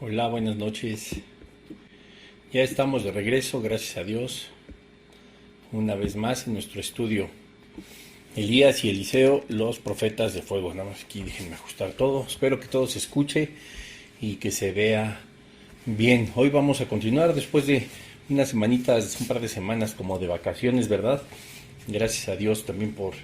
Hola, buenas noches. Ya estamos de regreso, gracias a Dios, una vez más en nuestro estudio. Elías y Eliseo, los profetas de fuego. Nada más aquí déjenme ajustar todo. Espero que todo se escuche y que se vea bien. Hoy vamos a continuar después de unas semanitas, un par de semanas como de vacaciones, ¿verdad? Gracias a Dios también por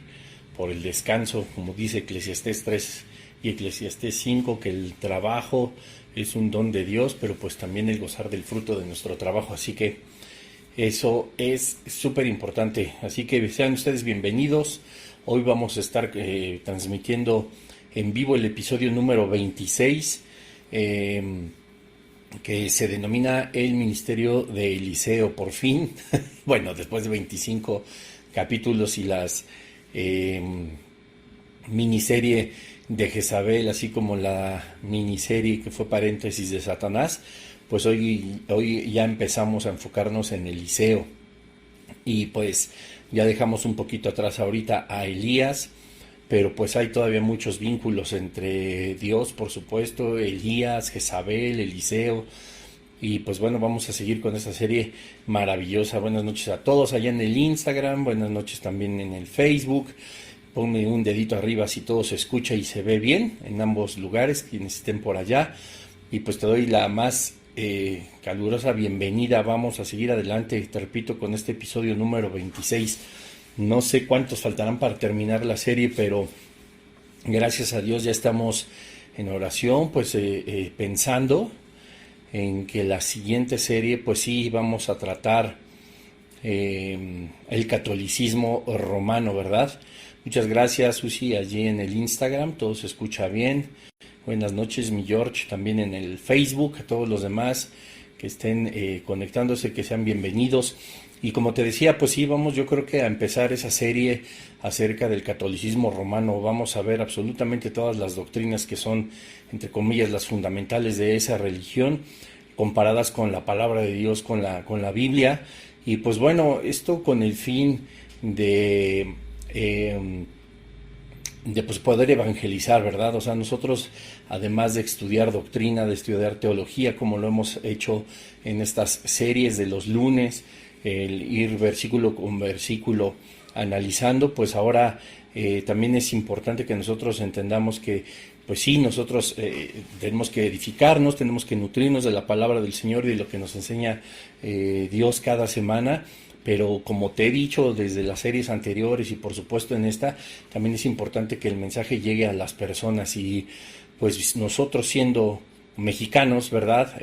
el descanso, como dice Eclesiastés 3 y Eclesiastés 5, que el trabajo es un don de Dios, pero pues también el gozar del fruto de nuestro trabajo. Así que eso es súper importante. Así que sean ustedes bienvenidos. Hoy vamos a estar transmitiendo en vivo el episodio número 26, que se denomina El Ministerio de Eliseo, por fin. Bueno, después de 25 capítulos y las miniserie de Jezabel, así como la miniserie que fue paréntesis de Satanás, pues hoy ya empezamos a enfocarnos en Eliseo. Y pues ya dejamos un poquito atrás ahorita a Elías, pero pues hay todavía muchos vínculos entre Dios, por supuesto, Elías, Jezabel, Eliseo. Y pues bueno, vamos a seguir con esta serie maravillosa. Buenas noches a todos allá en el Instagram, buenas noches también en el Facebook. Ponme un dedito arriba si todo se escucha y se ve bien en ambos lugares, quienes estén por allá. Y pues te doy la más calurosa bienvenida. Vamos a seguir adelante, te repito, con este episodio número 26. No sé cuántos faltarán para terminar la serie, pero gracias a Dios ya estamos en oración, pues pensando en que la siguiente serie, pues sí, vamos a tratar el catolicismo romano, ¿verdad? Muchas gracias, Susi, allí en el Instagram, todo se escucha bien. Buenas noches, mi George, también en el Facebook, a todos los demás que estén conectándose, que sean bienvenidos. Y como te decía, pues sí, vamos yo creo que a empezar esa serie acerca del catolicismo romano. Vamos a ver absolutamente todas las doctrinas que son, entre comillas, las fundamentales de esa religión, comparadas con la palabra de Dios, con la Biblia. Y pues bueno, esto con el fin de pues poder evangelizar, ¿verdad? O sea, nosotros, además de estudiar doctrina, de estudiar teología, como lo hemos hecho en estas series de los lunes, el ir versículo con versículo analizando, pues ahora también es importante que nosotros entendamos que, pues sí, nosotros tenemos que edificarnos, tenemos que nutrirnos de la palabra del Señor y de lo que nos enseña Dios cada semana. Pero como te he dicho desde las series anteriores y por supuesto en esta, también es importante que el mensaje llegue a las personas y pues nosotros siendo mexicanos, ¿verdad?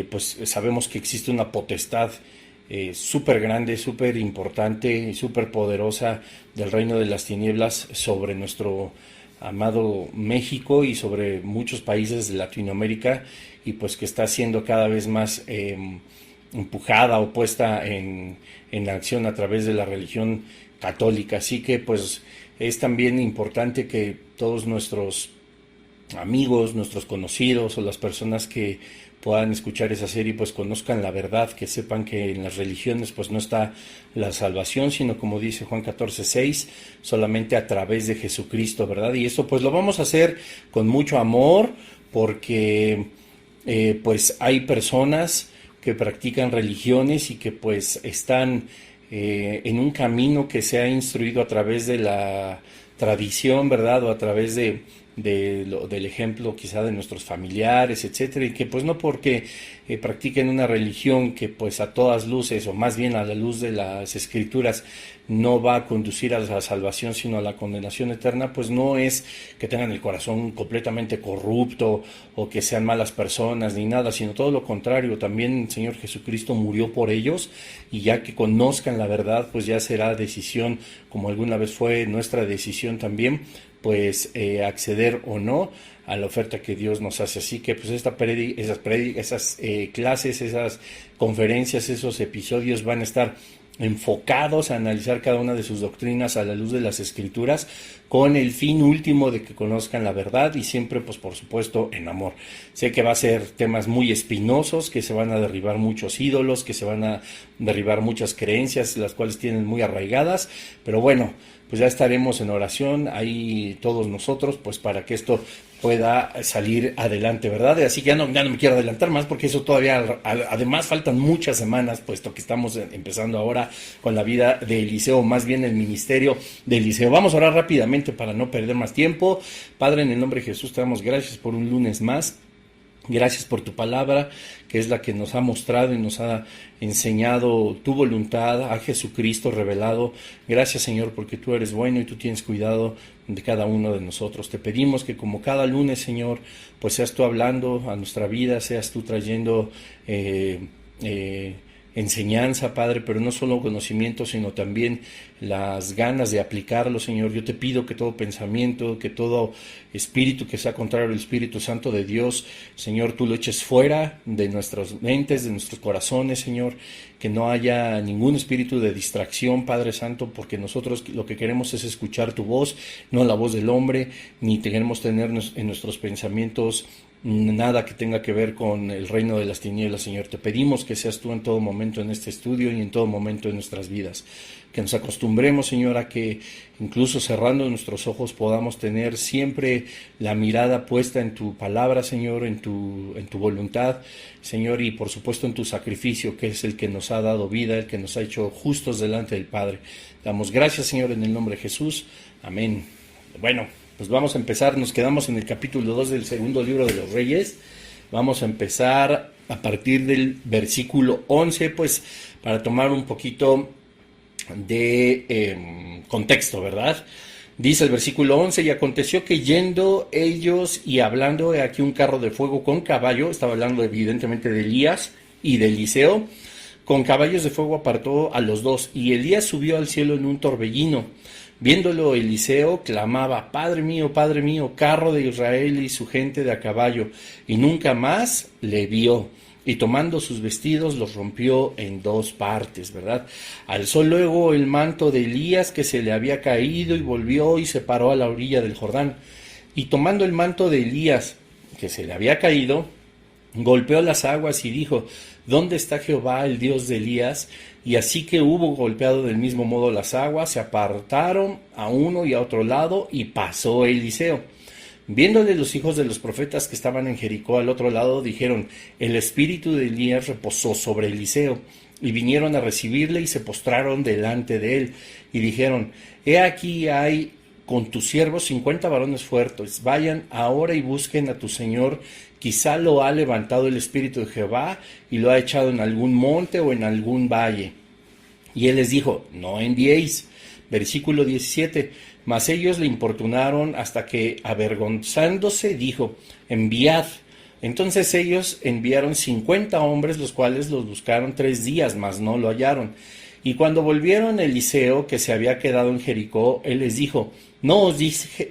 Pues sabemos que existe una potestad súper grande, súper importante, súper poderosa del reino de las tinieblas sobre nuestro amado México y sobre muchos países de Latinoamérica, y pues que está siendo cada vez más empujada o puesta en acción a través de la religión católica. Así que pues es también importante que todos nuestros amigos, nuestros conocidos o las personas que puedan escuchar esa serie pues conozcan la verdad, que sepan que en las religiones pues no está la salvación, sino como dice Juan 14:6, solamente a través de Jesucristo, ¿verdad? Y eso pues lo vamos a hacer con mucho amor, porque pues hay personas que practican religiones y que pues están en un camino que se ha instruido a través de la tradición, ¿verdad? O a través del ejemplo quizá de nuestros familiares, etcétera, y que pues no porque practiquen una religión que pues a todas luces, o más bien a la luz de las escrituras, no va a conducir a la salvación sino a la condenación eterna, pues no es que tengan el corazón completamente corrupto o que sean malas personas ni nada, sino todo lo contrario. También el Señor Jesucristo murió por ellos, y ya que conozcan la verdad, pues ya será decisión, como alguna vez fue nuestra decisión también, pues acceder o no a la oferta que Dios nos hace. Así que pues esas clases, esas conferencias, esos episodios van a estar enfocados a analizar cada una de sus doctrinas a la luz de las escrituras, con el fin último de que conozcan la verdad, y siempre pues por supuesto en amor. Sé que va a ser temas muy espinosos, que se van a derribar muchos ídolos, que se van a derribar muchas creencias las cuales tienen muy arraigadas, pero bueno, pues ya estaremos en oración ahí todos nosotros, pues para que esto pueda salir adelante, ¿verdad? Así que ya no me quiero adelantar más porque eso todavía, además faltan muchas semanas, puesto que estamos empezando ahora con la vida de Eliseo, más bien el ministerio de Eliseo. Vamos a orar rápidamente para no perder más tiempo. Padre, en el nombre de Jesús te damos gracias por un lunes más. Gracias por tu palabra, que es la que nos ha mostrado y nos ha enseñado tu voluntad, a Jesucristo revelado. Gracias, Señor, porque tú eres bueno y tú tienes cuidado de cada uno de nosotros. Te pedimos que como cada lunes, Señor, pues seas tú hablando a nuestra vida, seas tú trayendo enseñanza, Padre, pero no solo conocimiento, sino también las ganas de aplicarlo, Señor. Yo te pido que todo pensamiento, que todo espíritu que sea contrario al Espíritu Santo de Dios, Señor, tú lo eches fuera de nuestras mentes, de nuestros corazones, Señor, que no haya ningún espíritu de distracción, Padre Santo, porque nosotros lo que queremos es escuchar tu voz, no la voz del hombre, ni queremos tener en nuestros pensamientos nada que tenga que ver con el reino de las tinieblas, Señor. Te pedimos que seas tú en todo momento en este estudio y en todo momento en nuestras vidas. Que nos acostumbremos, Señor, a que incluso cerrando nuestros ojos podamos tener siempre la mirada puesta en tu palabra, Señor, en tu voluntad, Señor, y por supuesto en tu sacrificio, que es el que nos ha dado vida, el que nos ha hecho justos delante del Padre. Damos gracias, Señor, en el nombre de Jesús. Amén. Bueno, pues vamos a empezar, nos quedamos en el capítulo 2 del segundo libro de los Reyes. Vamos a empezar a partir del versículo 11, pues para tomar un poquito de contexto, ¿verdad? Dice el versículo 11, y aconteció que yendo ellos y hablando, he aquí un carro de fuego con caballo, estaba hablando evidentemente de Elías y de Eliseo, con caballos de fuego apartó a los dos, y Elías subió al cielo en un torbellino. Viéndolo Eliseo, clamaba, Padre mío, carro de Israel y su gente de a caballo, y nunca más le vio. Y tomando sus vestidos los rompió en dos partes, ¿verdad? Alzó luego el manto de Elías que se le había caído y volvió y se paró a la orilla del Jordán. Y tomando el manto de Elías que se le había caído, golpeó las aguas y dijo, ¿dónde está Jehová, el Dios de Elías? Y así que hubo golpeado del mismo modo las aguas, se apartaron a uno y a otro lado, y pasó Eliseo. Viéndole los hijos de los profetas que estaban en Jericó al otro lado, dijeron, el espíritu de Elías reposó sobre Eliseo. Y vinieron a recibirle y se postraron delante de él. Y dijeron, he aquí hay con tus siervos 50 varones fuertes, vayan ahora y busquen a tu señor, quizá lo ha levantado el espíritu de Jehová y lo ha echado en algún monte o en algún valle. Y él les dijo, no enviéis. Versículo 17, mas ellos le importunaron hasta que, avergonzándose, dijo, enviad. Entonces ellos enviaron 50 hombres, los cuales los buscaron 3 días, mas no lo hallaron. Y cuando volvieron Eliseo, que se había quedado en Jericó, él les dijo, no os dije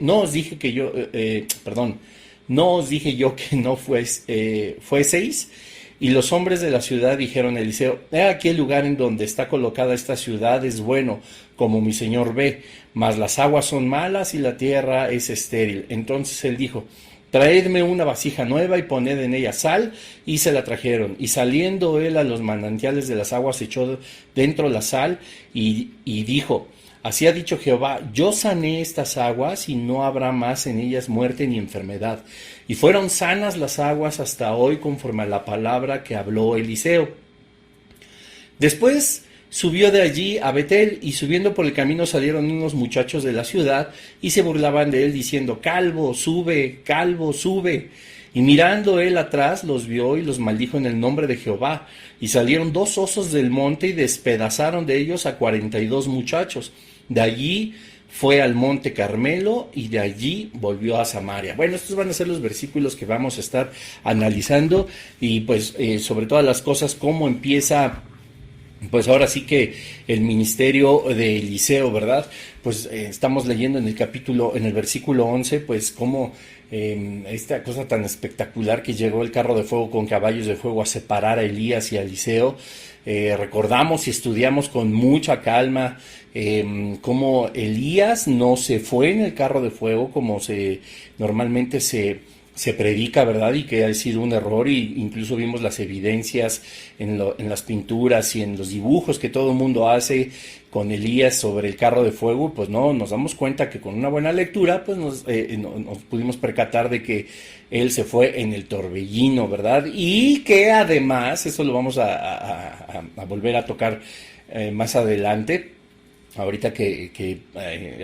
yo que no fueseis. Y los hombres de la ciudad dijeron a Eliseo, he aquí el lugar en donde está colocada esta ciudad es bueno, como mi señor ve, mas las aguas son malas y la tierra es estéril. Entonces él dijo, traedme una vasija nueva y poned en ella sal, y se la trajeron. Y saliendo él a los manantiales de las aguas, echó dentro la sal y dijo, así ha dicho Jehová, yo sané estas aguas y no habrá más en ellas muerte ni enfermedad. Y fueron sanas las aguas hasta hoy conforme a la palabra que habló Eliseo. Después subió de allí a Betel, y subiendo por el camino salieron unos muchachos de la ciudad y se burlaban de él diciendo, calvo, sube, calvo, sube. Y mirando él atrás los vio y los maldijo en el nombre de Jehová. Y salieron 2 osos del monte y despedazaron de ellos a 42 muchachos. De allí fue al monte Carmelo y de allí volvió a Samaria. Bueno, estos van a ser los versículos que vamos a estar analizando y pues sobre todas las cosas cómo empieza pues ahora sí que el ministerio de Eliseo, ¿verdad? Pues estamos leyendo en el versículo 11, pues cómo esta cosa tan espectacular que llegó el carro de fuego con caballos de fuego a separar a Elías y a Eliseo. Recordamos y estudiamos con mucha calma cómo Elías no se fue en el carro de fuego como normalmente se se predica, ¿verdad? Y que ha sido un error, y incluso vimos las evidencias en las pinturas y en los dibujos que todo el mundo hace con Elías sobre el carro de fuego. Pues no, nos damos cuenta que con una buena lectura pues nos pudimos percatar de que él se fue en el torbellino, ¿verdad? Y que además, eso lo vamos a volver a tocar más adelante, ahorita que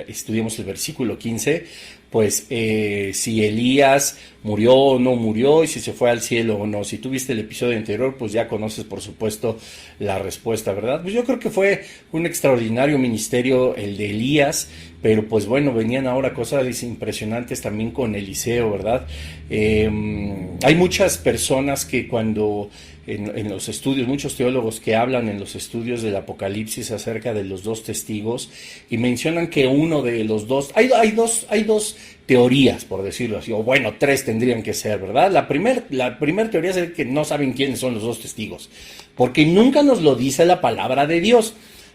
estudiemos el versículo 15, pues si Elías murió o no murió, y si se fue al cielo o no. Si tú viste el episodio anterior, pues ya conoces por supuesto la respuesta, ¿verdad? Pues yo creo que fue un extraordinario ministerio el de Elías, pero pues bueno, venían ahora cosas impresionantes también con Eliseo, ¿verdad? Hay muchas personas que cuando en los estudios, muchos teólogos que hablan en los estudios del Apocalipsis acerca de los dos testigos, y mencionan que uno de los dos, hay dos teorías, por decirlo así, o bueno, tres tendrían que ser, ¿verdad? La primer teoría es que no saben quiénes son los dos testigos, porque nunca nos lo dice la palabra de Dios.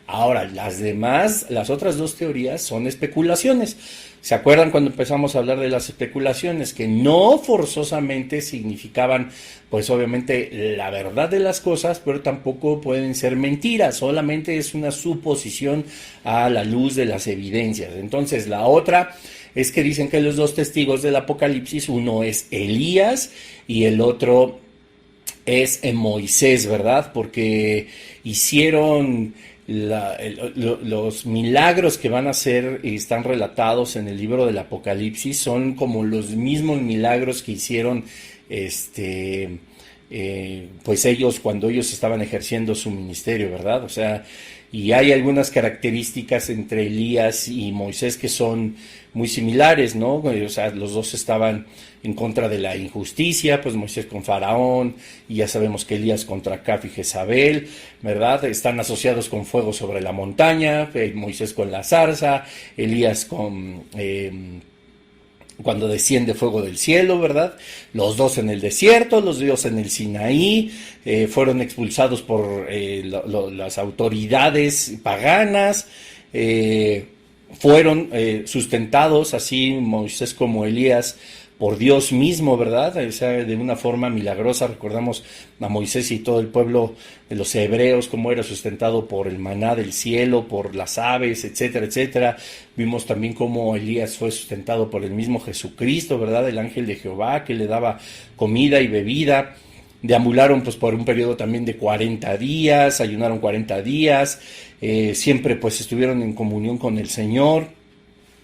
Ahora, las otras dos teorías son especulaciones. ¿Se acuerdan cuando empezamos a hablar de las especulaciones? Que no forzosamente significaban, pues obviamente, la verdad de las cosas, pero tampoco pueden ser mentiras, solamente es una suposición a la luz de las evidencias. Entonces, la otra es que dicen que los dos testigos del Apocalipsis, uno es Elías y el otro es Moisés, ¿verdad? Porque hicieron los milagros que van a hacer y están relatados en el libro del Apocalipsis, son como los mismos milagros que hicieron pues ellos cuando ellos estaban ejerciendo su ministerio, ¿verdad? O sea, y hay algunas características entre Elías y Moisés que son muy similares, ¿no? O sea, los dos estaban en contra de la injusticia, pues Moisés con Faraón, y ya sabemos que Elías contra Acab y Jezabel, ¿verdad? Están asociados con fuego sobre la montaña, Moisés con la zarza, Elías con cuando desciende fuego del cielo, ¿verdad? Los dos en el desierto, los dos en el Sinaí, fueron expulsados por las autoridades paganas, fueron sustentados así Moisés como Elías por Dios mismo, ¿verdad? O sea, de una forma milagrosa. Recordamos a Moisés y todo el pueblo de los hebreos, cómo era sustentado por el maná del cielo, por las aves, etcétera, etcétera. Vimos también cómo Elías fue sustentado por el mismo Jesucristo, ¿verdad? El ángel de Jehová que le daba comida y bebida. Deambularon pues por un periodo también de 40 días, ayunaron 40 días, siempre pues estuvieron en comunión con el Señor.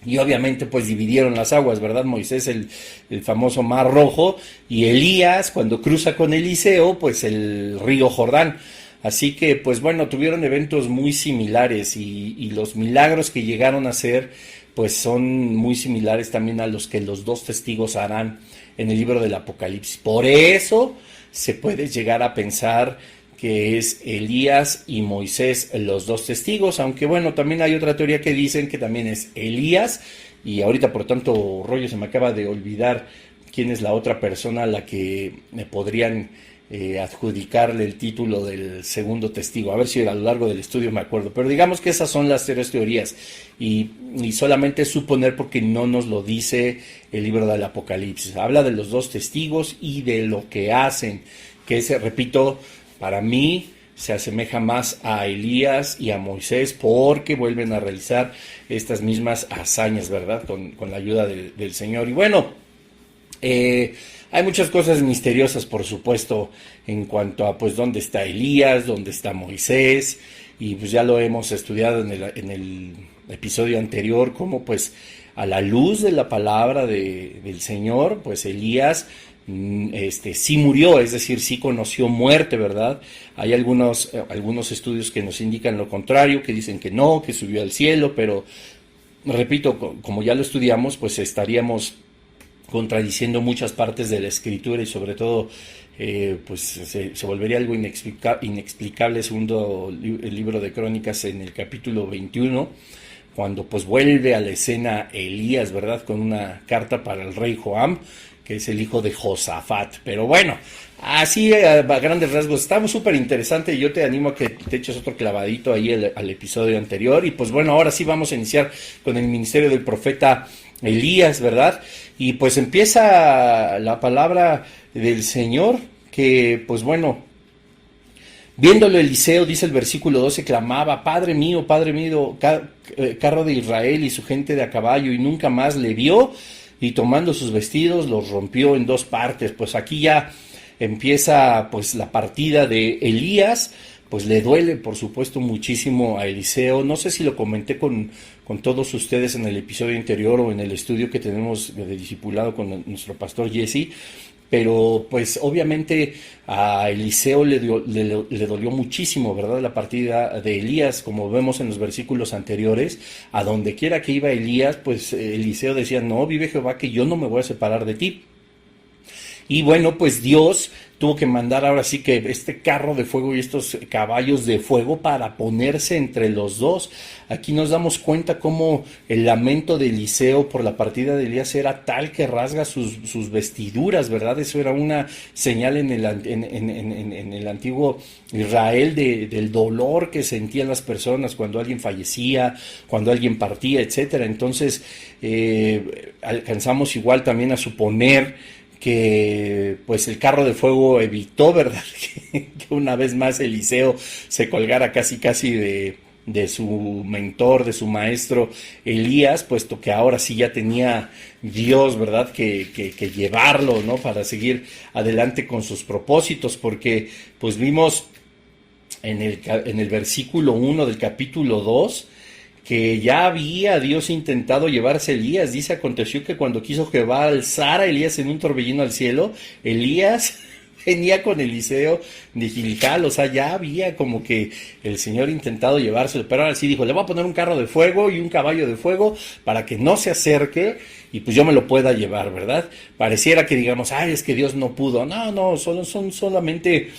Y obviamente pues dividieron las aguas, ¿verdad? Moisés el famoso Mar Rojo, y Elías cuando cruza con Eliseo pues el río Jordán. Así que pues bueno, tuvieron eventos muy similares, y los milagros que llegaron a hacer pues son muy similares también a los que los dos testigos harán en el libro del Apocalipsis. Por eso se puede llegar a pensar que es Elías y Moisés los dos testigos, aunque bueno, también hay otra teoría que dicen que también es Elías, y ahorita por tanto rollo se me acaba de olvidar quién es la otra persona a la que me podrían adjudicarle el título del segundo testigo, a ver si a lo largo del estudio me acuerdo, pero digamos que esas son las tres teorías, y solamente suponer porque no nos lo dice el libro del Apocalipsis. Habla de los dos testigos y de lo que hacen, que es, repito, para mí se asemeja más a Elías y a Moisés, porque vuelven a realizar estas mismas hazañas, ¿verdad? Con la ayuda del Señor. Y bueno, hay muchas cosas misteriosas, por supuesto, en cuanto a pues dónde está Elías, dónde está Moisés, y pues ya lo hemos estudiado en el episodio anterior, cómo pues a la luz de la palabra del Señor, pues Elías sí murió, es decir, sí conoció muerte, ¿verdad? Hay algunos estudios que nos indican lo contrario, que dicen que no, que subió al cielo, pero repito, como ya lo estudiamos, pues estaríamos contradiciendo muchas partes de la Escritura, y sobre todo pues se volvería algo inexplicable segundo el libro de Crónicas en el capítulo 21, cuando pues vuelve a la escena Elías, ¿verdad? Con una carta para el rey Joam, que es el hijo de Josafat. Pero bueno, así a grandes rasgos, está súper interesante, y yo te animo a que te eches otro clavadito ahí al episodio anterior. Y pues bueno, ahora sí vamos a iniciar con el ministerio del profeta Elías, ¿verdad? Y pues empieza la palabra del Señor, que pues bueno, viéndolo Eliseo, dice el versículo 12, clamaba, Padre mío, carro de Israel y su gente de a caballo, y nunca más le vio, y tomando sus vestidos los rompió en dos partes. Pues aquí ya empieza pues la partida de Elías. Pues le duele, por supuesto, muchísimo a Eliseo. No sé si lo comenté con todos ustedes en el episodio anterior o en el estudio que tenemos de discipulado con nuestro pastor Jesse, pero pues obviamente a Eliseo le dolió muchísimo, ¿verdad? La partida de Elías, como vemos en los versículos anteriores. A donde quiera que iba Elías, pues Eliseo decía, no, vive Jehová, que yo no me voy a separar de ti. Y bueno, pues Dios tuvo que mandar ahora sí que este carro de fuego y estos caballos de fuego para ponerse entre los dos. Aquí nos damos cuenta cómo el lamento de Eliseo por la partida de Elías era tal que rasga sus vestiduras, ¿verdad? Eso era una señal en el antiguo Israel del dolor que sentían las personas cuando alguien fallecía, cuando alguien partía, etcétera. Entonces, alcanzamos igual también a suponer que pues el carro de fuego evitó, ¿verdad? que una vez más Eliseo se colgara casi de su mentor, de su maestro Elías, puesto que ahora sí ya tenía Dios, ¿verdad? Que llevarlo, ¿no? Para seguir adelante con sus propósitos, porque pues vimos en el versículo 1 del capítulo 2, que ya había Dios intentado llevarse a Elías. Dice, aconteció que cuando quiso Jehová alzar a Elías en un torbellino al cielo, Elías venía con Eliseo de Gilgal. O sea, ya había como que el Señor intentado llevárselo, pero ahora sí dijo, le voy a poner un carro de fuego y un caballo de fuego para que no se acerque y pues yo me lo pueda llevar, ¿verdad? Pareciera que digamos, ay, es que Dios no pudo. No, son solamente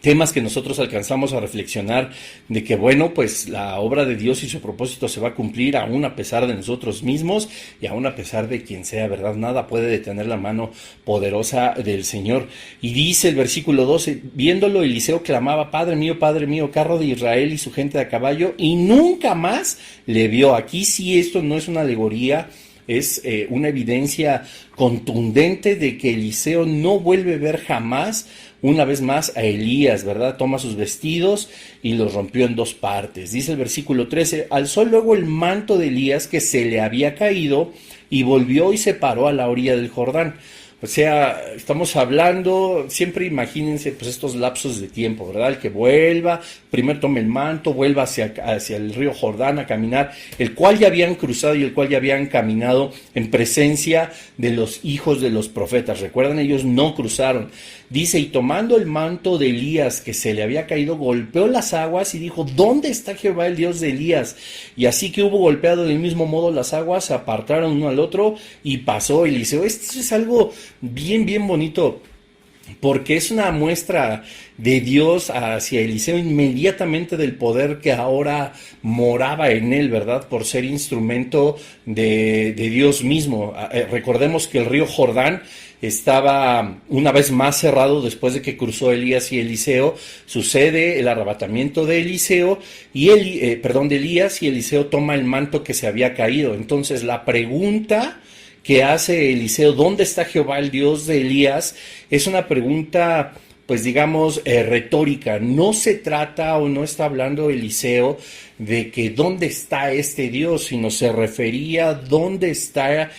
temas que nosotros alcanzamos a reflexionar de que, bueno, pues la obra de Dios y su propósito se va a cumplir aún a pesar de nosotros mismos y aún a pesar de quien sea, ¿verdad? Nada puede detener la mano poderosa del Señor. Y dice el versículo 12, viéndolo Eliseo clamaba, Padre mío, carro de Israel y su gente de a caballo, y nunca más le vio. Aquí sí esto no es una alegoría, es una evidencia contundente de que Eliseo no vuelve a ver jamás una vez más a Elías, ¿verdad? Toma sus vestidos y los rompió en dos partes. Dice el versículo 13, alzó luego el manto de Elías que se le había caído y volvió y se paró a la orilla del Jordán. O sea, estamos hablando, siempre imagínense pues estos lapsos de tiempo, ¿verdad? El que vuelva, primero tome el manto, vuelva hacia el río Jordán a caminar, el cual ya habían cruzado y el cual ya habían caminado en presencia de los hijos de los profetas. Recuerdan, ellos no cruzaron. Dice, y tomando el manto de Elías que se le había caído, golpeó las aguas y dijo, ¿dónde está Jehová el Dios de Elías? Y así que hubo golpeado del mismo modo las aguas, se apartaron uno al otro y pasó Eliseo. Esto es algo bien bonito, porque es una muestra de Dios hacia Eliseo inmediatamente del poder que ahora moraba en él, ¿verdad? Por ser instrumento de Dios mismo. Recordemos que el río Jordán estaba una vez más cerrado después de que cruzó Elías y Eliseo. Sucede el arrebatamiento de Eliseo y de Elías, y Eliseo toma el manto que se había caído. Entonces la pregunta que hace Eliseo, ¿dónde está Jehová el Dios de Elías? Es una pregunta, pues digamos, retórica. No se trata o no está hablando Eliseo de que dónde está este Dios, sino se refería dónde está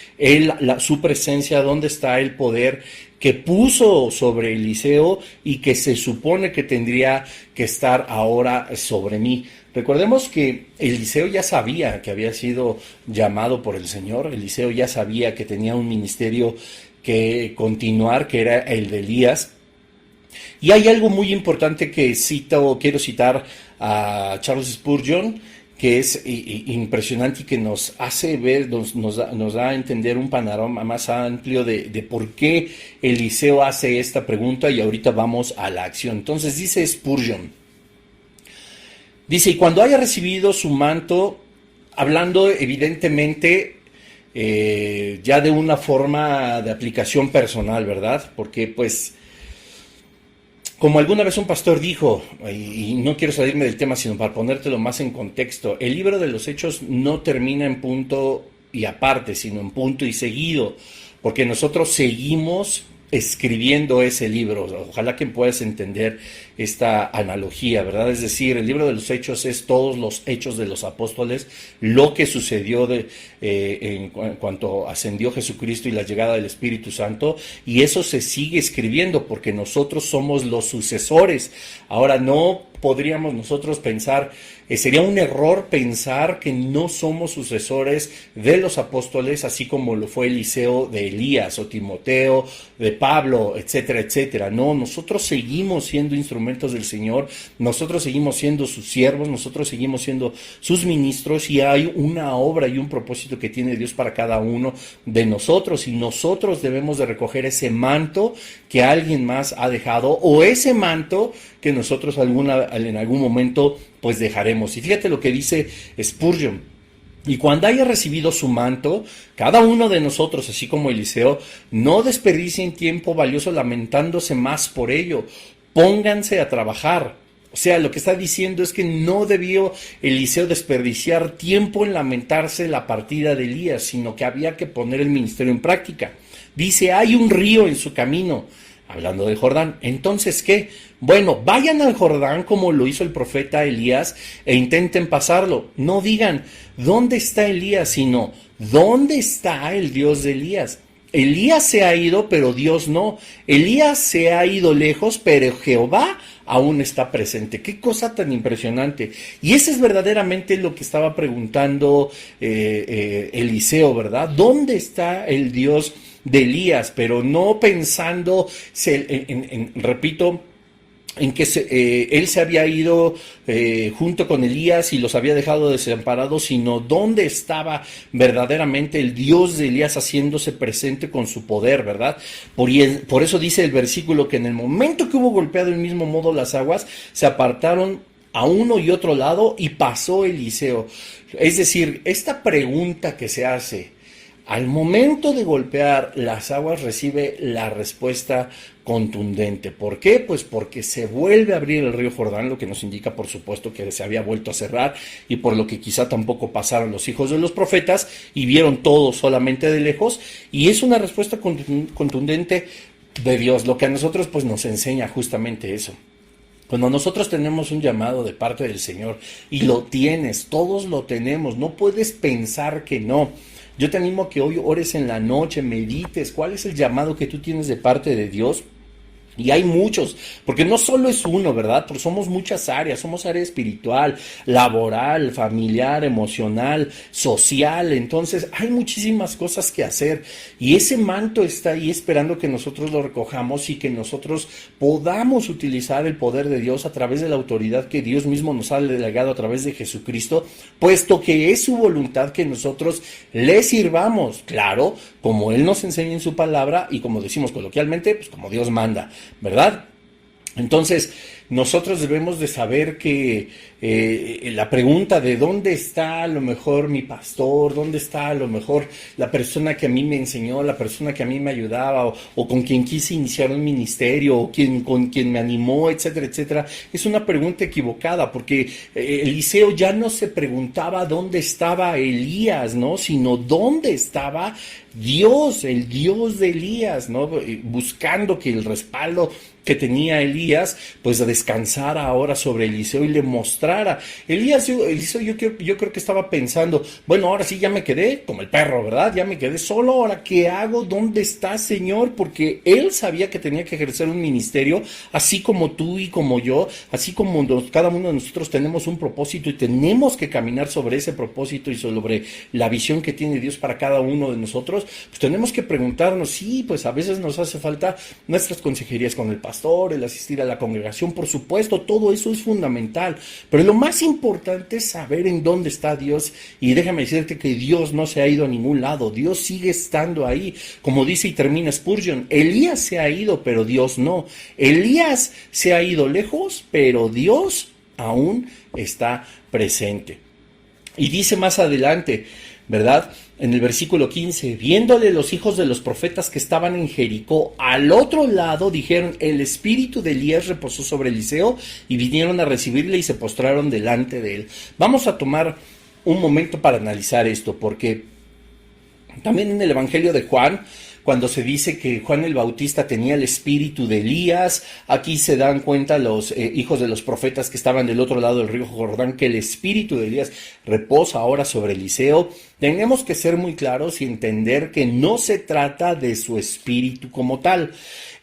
su presencia, dónde está el poder que puso sobre Eliseo y que se supone que tendría que estar ahora sobre mí. Recordemos que Eliseo ya sabía que había sido llamado por el Señor. Eliseo ya sabía que tenía un ministerio que continuar, que era el de Elías. Y hay algo muy importante que quiero citar a Charles Spurgeon, que es impresionante y que nos hace ver, nos da a entender un panorama más amplio de por qué Eliseo hace esta pregunta, y ahorita vamos a la acción. Entonces dice Spurgeon, dice, y cuando haya recibido su manto, hablando evidentemente ya de una forma de aplicación personal, ¿verdad? Porque pues Como alguna vez un pastor dijo, y no quiero salirme del tema, sino para ponértelo más en contexto, el libro de los Hechos no termina en punto y aparte, sino en punto y seguido, porque nosotros seguimos escribiendo ese libro. Ojalá que puedas entender esta analogía, ¿verdad? Es decir, el libro de los Hechos es todos los hechos de los apóstoles, lo que sucedió en cuanto ascendió Jesucristo y la llegada del Espíritu Santo, y eso se sigue escribiendo porque nosotros somos los sucesores. Ahora, no podríamos nosotros pensar, sería un error pensar que no somos sucesores de los apóstoles, así como lo fue Eliseo de Elías o Timoteo de Pablo, etcétera, etcétera. No, nosotros seguimos siendo instrumentos del Señor, nosotros seguimos siendo sus siervos, nosotros seguimos siendo sus ministros, y hay una obra y un propósito que tiene Dios para cada uno de nosotros, y nosotros debemos de recoger ese manto que alguien más ha dejado, o ese manto que nosotros en algún momento pues dejaremos. Y fíjate lo que dice Spurgeon: y cuando haya recibido su manto, cada uno de nosotros, así como Eliseo, no desperdicien tiempo valioso lamentándose más por ello. Pónganse a trabajar. O sea, lo que está diciendo es que no debió Eliseo desperdiciar tiempo en lamentarse la partida de Elías, sino que había que poner el ministerio en práctica. Dice, hay un río en su camino, hablando del Jordán. Entonces, ¿qué? Bueno, vayan al Jordán como lo hizo el profeta Elías e intenten pasarlo. No digan, ¿dónde está Elías? Sino, ¿dónde está el Dios de Elías? Elías se ha ido, pero Dios no. Elías se ha ido lejos, pero Jehová aún está presente. Qué cosa tan impresionante. Y eso es verdaderamente lo que estaba preguntando Eliseo, ¿verdad? ¿Dónde está el Dios de Elías? Pero no pensando, repito, en que él se había ido junto con Elías y los había dejado desamparados, sino dónde estaba verdaderamente el Dios de Elías haciéndose presente con su poder, ¿verdad? Por eso dice el versículo que en el momento que hubo golpeado del mismo modo las aguas, se apartaron a uno y otro lado y pasó Eliseo. Es decir, esta pregunta que se hace, al momento de golpear las aguas recibe la respuesta contundente. ¿Por qué? Pues porque se vuelve a abrir el río Jordán, lo que nos indica, por supuesto, que se había vuelto a cerrar, y por lo que quizá tampoco pasaron los hijos de los profetas y vieron todo solamente de lejos, y es una respuesta contundente de Dios, lo que a nosotros pues nos enseña justamente eso. Cuando nosotros tenemos un llamado de parte del Señor, y lo tienes, todos lo tenemos, no puedes pensar que no. Yo te animo a que hoy ores en la noche, medites cuál es el llamado que tú tienes de parte de Dios. Y hay muchos, porque no solo es uno, ¿verdad? Porque somos muchas áreas, somos área espiritual, laboral, familiar, emocional, social. Entonces hay muchísimas cosas que hacer, y ese manto está ahí esperando que nosotros lo recojamos y que nosotros podamos utilizar el poder de Dios a través de la autoridad que Dios mismo nos ha delegado a través de Jesucristo, puesto que es su voluntad que nosotros le sirvamos, claro, como Él nos enseña en su palabra y como decimos coloquialmente, pues como Dios manda, ¿verdad? Entonces, nosotros debemos de saber que la pregunta de dónde está a lo mejor mi pastor, dónde está a lo mejor la persona que a mí me enseñó, la persona que a mí me ayudaba, o con quien quise iniciar un ministerio, o con quien me animó, etcétera, etcétera, es una pregunta equivocada, porque Eliseo ya no se preguntaba dónde estaba Elías, ¿no? Sino dónde estaba Dios, el Dios de Elías, ¿no? Buscando que el respaldo que tenía Elías, pues descansara ahora sobre Eliseo y le mostrara. Eliseo, yo creo que estaba pensando, bueno, ahora sí ya me quedé como el perro, ¿verdad? Ya me quedé solo, ¿ahora qué hago? ¿Dónde está, Señor? Porque él sabía que tenía que ejercer un ministerio, así como tú y como yo, así como cada uno de nosotros tenemos un propósito y tenemos que caminar sobre ese propósito y sobre la visión que tiene Dios para cada uno de nosotros. Pues tenemos que preguntarnos, sí, pues a veces nos hace falta nuestras consejerías con el pastor, el asistir a la congregación, por supuesto, todo eso es fundamental, pero lo más importante es saber en dónde está Dios, y déjame decirte que Dios no se ha ido a ningún lado, Dios sigue estando ahí, como dice y termina Spurgeon, Elías se ha ido, pero Dios no, Elías se ha ido lejos, pero Dios aún está presente. Y dice más adelante, ¿verdad? En el versículo 15, viéndole los hijos de los profetas que estaban en Jericó, al otro lado dijeron, el espíritu de Elías reposó sobre Eliseo, y vinieron a recibirle y se postraron delante de él. Vamos a tomar un momento para analizar esto, porque también en el Evangelio de Juan, cuando se dice que Juan el Bautista tenía el espíritu de Elías, aquí se dan cuenta los hijos de los profetas que estaban del otro lado del río Jordán, que el espíritu de Elías reposa ahora sobre Eliseo. Tenemos que ser muy claros y entender que no se trata de su espíritu como tal.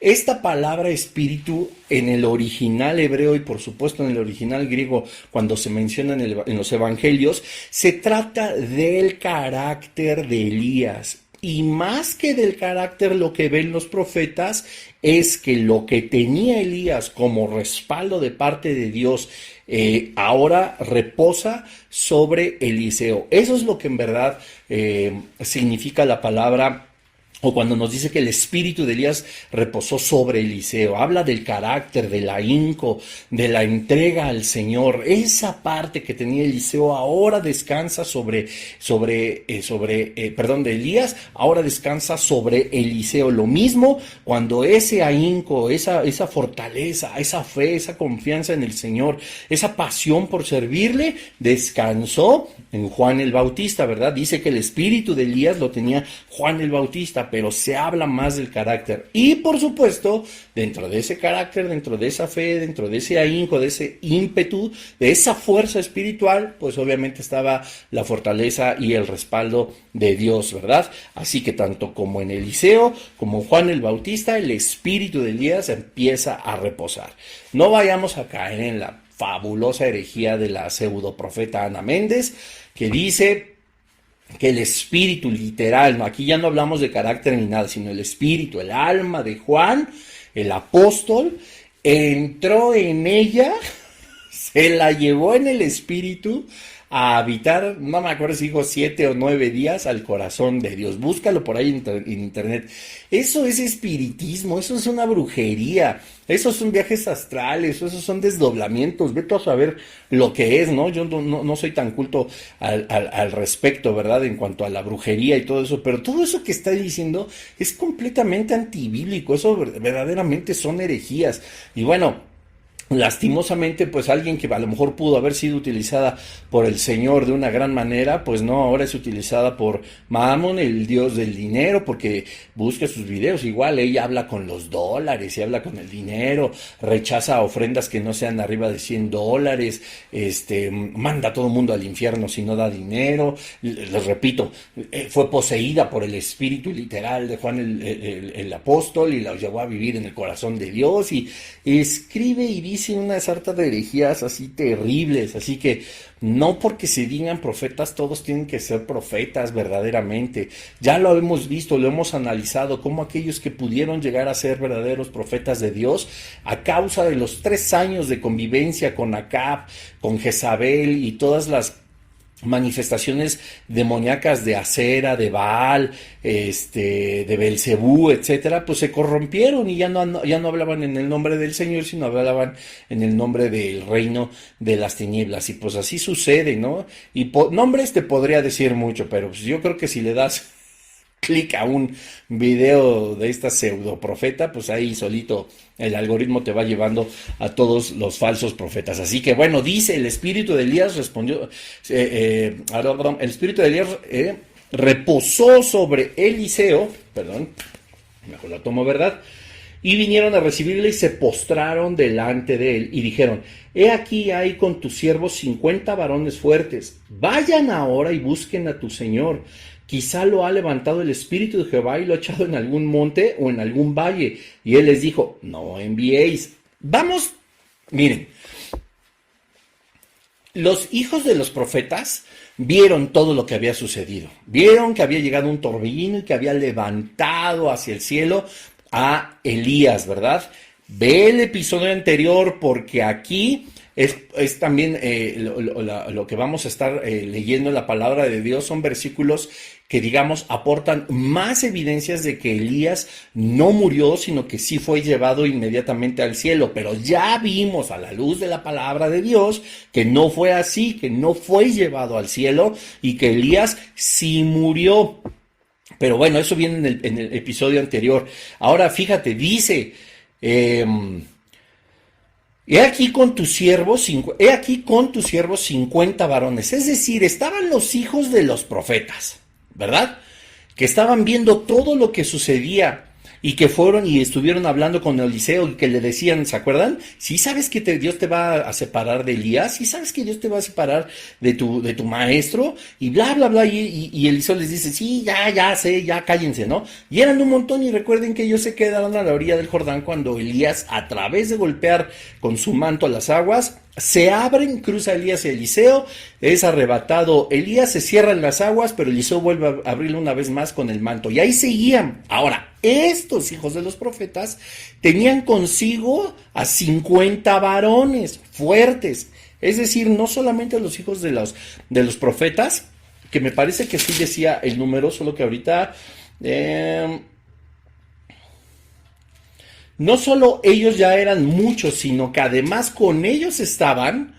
Esta palabra espíritu en el original hebreo y por supuesto en el original griego, cuando se menciona en los evangelios, se trata del carácter de Elías. Y más que del carácter, lo que ven los profetas es que lo que tenía Elías como respaldo de parte de Dios ahora reposa sobre Eliseo. Eso es lo que en verdad significa la palabra, o cuando nos dice que el espíritu de Elías reposó sobre Eliseo. Habla del carácter, del ahínco, de la entrega al Señor. Esa parte que tenía Eliseo ahora descansa de Elías, ahora descansa sobre Eliseo. Lo mismo cuando ese ahínco, esa fortaleza, esa fe, esa confianza en el Señor, esa pasión por servirle, descansó en Juan el Bautista, ¿verdad? Dice que el espíritu de Elías lo tenía Juan el Bautista, pero se habla más del carácter. Y por supuesto, dentro de ese carácter, dentro de esa fe, dentro de ese ahínco, de ese ímpetu, de esa fuerza espiritual, pues obviamente estaba la fortaleza y el respaldo de Dios, ¿verdad? Así que tanto como en Eliseo, como Juan el Bautista, el espíritu de Elías empieza a reposar. No vayamos a caer en la fabulosa herejía de la pseudoprofeta Ana Méndez, que dice que el espíritu literal, ¿no? Aquí ya no hablamos de carácter ni nada, sino el espíritu, el alma de Juan, el apóstol, entró en ella, se la llevó en el espíritu a habitar, no me acuerdo si dijo 7 o 9 días al corazón de Dios. Búscalo por ahí en internet. Eso es espiritismo, eso es una brujería, esos son viajes astrales, esos son desdoblamientos. Vete a saber lo que es, ¿no? Yo no soy tan culto al respecto, ¿verdad? En cuanto a la brujería y todo eso, pero todo eso que está diciendo es completamente antibíblico, eso verdaderamente son herejías. Y bueno, lastimosamente, pues alguien que a lo mejor pudo haber sido utilizada por el Señor de una gran manera, pues no, ahora es utilizada por Mammon, el dios del dinero, porque busca sus videos, igual ella habla con los dólares y habla con el dinero, rechaza ofrendas que no sean arriba de $100, manda a todo el mundo al infierno si no da dinero. Les repito, fue poseída por el espíritu literal de Juan el apóstol y la llevó a vivir en el corazón de Dios y escribe y dice una sarta de herejías así terribles. Así que no porque se digan profetas todos tienen que ser profetas verdaderamente. Ya lo hemos visto, lo hemos analizado, cómo aquellos que pudieron llegar a ser verdaderos profetas de Dios a causa de los 3 años de convivencia con Acab, con Jezabel y todas las manifestaciones demoníacas de Acera, de Baal, de Belcebú, etcétera, pues se corrompieron y ya no hablaban en el nombre del Señor, sino hablaban en el nombre del reino de las tinieblas. Y pues así sucede, ¿no? Y nombres te podría decir mucho, pero pues yo creo que si le das clic a un video de esta pseudo profeta, pues ahí solito el algoritmo te va llevando a todos los falsos profetas. Así que bueno, dice el espíritu de Elías el espíritu de Elías reposó sobre Eliseo, mejor la tomo, ¿verdad? Y vinieron a recibirle y se postraron delante de él y dijeron: he aquí hay con tus siervos 50 varones fuertes, vayan ahora y busquen a tu señor. Quizá lo ha levantado el espíritu de Jehová y lo ha echado en algún monte o en algún valle. Y él les dijo: no enviéis. Vamos, miren, los hijos de los profetas vieron todo lo que había sucedido. Vieron que había llegado un torbellino y que había levantado hacia el cielo a Elías, ¿verdad? Ve el episodio anterior porque aquí es también lo que vamos a estar leyendo en la palabra de Dios. Son versículos que, digamos, aportan más evidencias de que Elías no murió, sino que sí fue llevado inmediatamente al cielo. Pero ya vimos a la luz de la palabra de Dios que no fue así, que no fue llevado al cielo y que Elías sí murió. Pero bueno, eso viene en el episodio anterior. Ahora fíjate, dice, he aquí con tus siervos 50 varones. Es decir, estaban los hijos de los profetas, ¿verdad? Que estaban viendo todo lo que sucedía y que fueron y estuvieron hablando con Eliseo y que le decían, ¿se acuerdan? Sí sabes que Dios te va a separar de Elías, sí sabes que Dios te va a separar de tu maestro, y bla, bla, bla, y Eliseo les dice, sí, ya sé, ya cállense, ¿no? Y eran un montón, y recuerden que ellos se quedaron a la orilla del Jordán cuando Elías, a través de golpear con su manto las aguas, se abren, cruza Elías y Eliseo, es arrebatado Elías, se cierran las aguas, pero Eliseo vuelve a abrirlo una vez más con el manto, y ahí seguían. Ahora, estos hijos de los profetas tenían consigo a 50 varones fuertes, es decir, no solamente los hijos de los profetas, que me parece que sí decía el número, solo que ahorita... no solo ellos ya eran muchos, sino que además con ellos estaban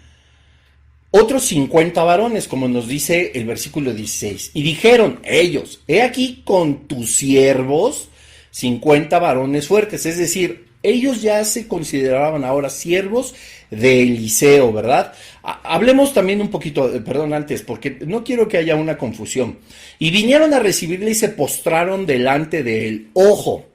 otros 50 varones, como nos dice el versículo 16. Y dijeron ellos, he aquí con tus siervos 50 varones fuertes. Es decir, ellos ya se consideraban ahora siervos de Eliseo, ¿verdad? Hablemos también un poquito, perdón, antes, porque no quiero que haya una confusión. Y vinieron a recibirle y se postraron delante de él. Ojo.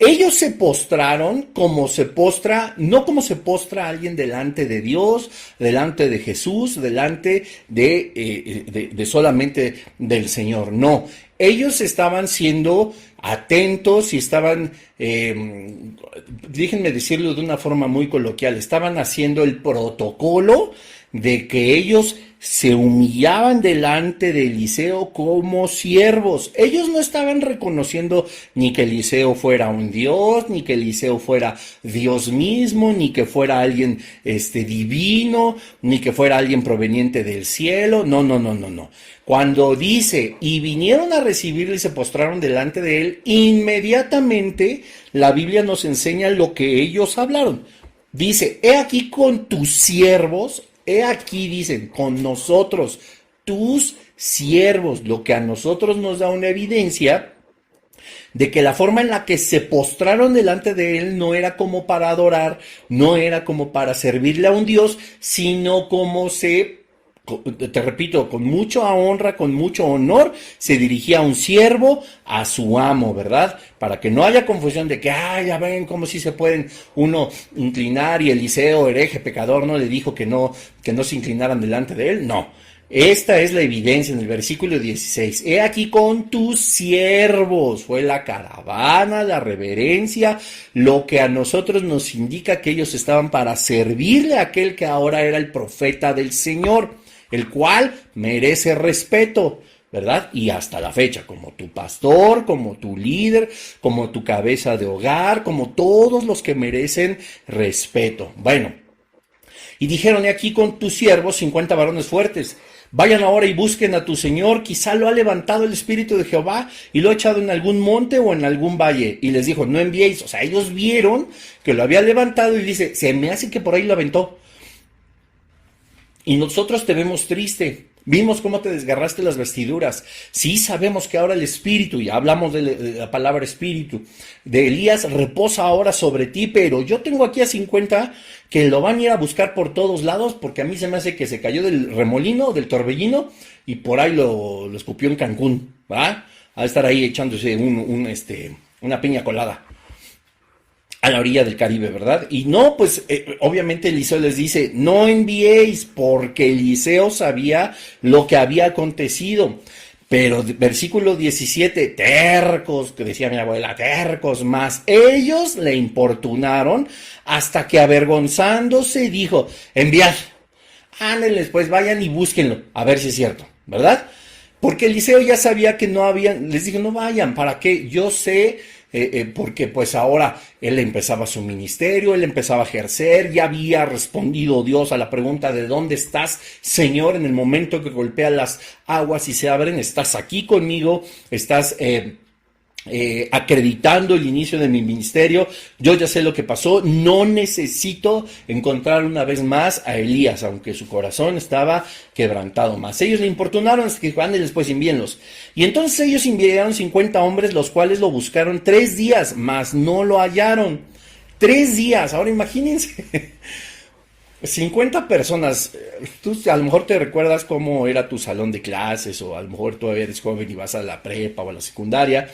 Ellos se postraron como se postra, no como se postra alguien delante de Dios, delante de Jesús, delante de solamente del Señor. No, ellos estaban siendo atentos y estaban, déjenme decirlo de una forma muy coloquial, estaban haciendo el protocolo de que ellos se humillaban delante de Eliseo como siervos. Ellos no estaban reconociendo ni que Eliseo fuera un dios, ni que Eliseo fuera Dios mismo, ni que fuera alguien divino, ni que fuera alguien proveniente del cielo. No. Cuando dice, y vinieron a recibirle y se postraron delante de él, inmediatamente la Biblia nos enseña lo que ellos hablaron. Dice, he aquí con tus siervos. He aquí, dicen, con nosotros, tus siervos, lo que a nosotros nos da una evidencia de que la forma en la que se postraron delante de él no era como para adorar, no era como para servirle a un Dios, sino como te repito, con mucha honra, con mucho honor, se dirigía a un siervo, a su amo, ¿verdad? Para que no haya confusión de que, ya ven cómo si se pueden uno inclinar, y Eliseo, hereje, pecador, no le dijo que no se inclinaran delante de él. No, esta es la evidencia en el versículo 16. He aquí con tus siervos, fue la caravana, la reverencia, lo que a nosotros nos indica que ellos estaban para servirle a aquel que ahora era el profeta del Señor, el cual merece respeto, ¿verdad? Y hasta la fecha, como tu pastor, como tu líder, como tu cabeza de hogar, como todos los que merecen respeto. Bueno, y dijeron, he aquí con tus siervos 50 varones fuertes. Vayan ahora y busquen a tu Señor, quizá lo ha levantado el Espíritu de Jehová y lo ha echado en algún monte o en algún valle. Y les dijo, no enviéis. O sea, ellos vieron que lo había levantado y dice, se me hace que por ahí lo aventó. Y nosotros te vemos triste, vimos cómo te desgarraste las vestiduras. Sí sabemos que ahora el espíritu, ya hablamos de la palabra espíritu, de Elías reposa ahora sobre ti, pero yo tengo aquí a 50 que lo van a ir a buscar por todos lados, porque a mí se me hace que se cayó del remolino, del torbellino, y por ahí lo escupió en Cancún, ¿va? A estar ahí echándose una piña colada a la orilla del Caribe, ¿verdad? Y no, pues obviamente Eliseo les dice, no enviéis, porque Eliseo sabía lo que había acontecido. Pero versículo 17, tercos, que decía mi abuela, tercos más, ellos le importunaron hasta que avergonzándose dijo, enviad, ándenles, pues vayan y búsquenlo, a ver si es cierto, ¿verdad? Porque Eliseo ya sabía que no habían, les dijo, no vayan, ¿para qué? Yo sé porque pues ahora él empezaba su ministerio, él empezaba a ejercer, ya había respondido Dios a la pregunta de ¿dónde estás, Señor? En el momento que golpea las aguas y se abren, estás aquí conmigo, estás acreditando el inicio de mi ministerio, yo ya sé lo que pasó, no necesito encontrar una vez más a Elías, aunque su corazón estaba quebrantado más. Ellos le importunaron hasta que dijo, ándeles pues, envíenlos. Y entonces ellos enviaron 50 hombres, los cuales lo buscaron 3 días, mas no lo hallaron. 3 días, ahora imagínense. 50 personas, tú a lo mejor te recuerdas cómo era tu salón de clases, o a lo mejor todavía eres joven y vas a la prepa o a la secundaria,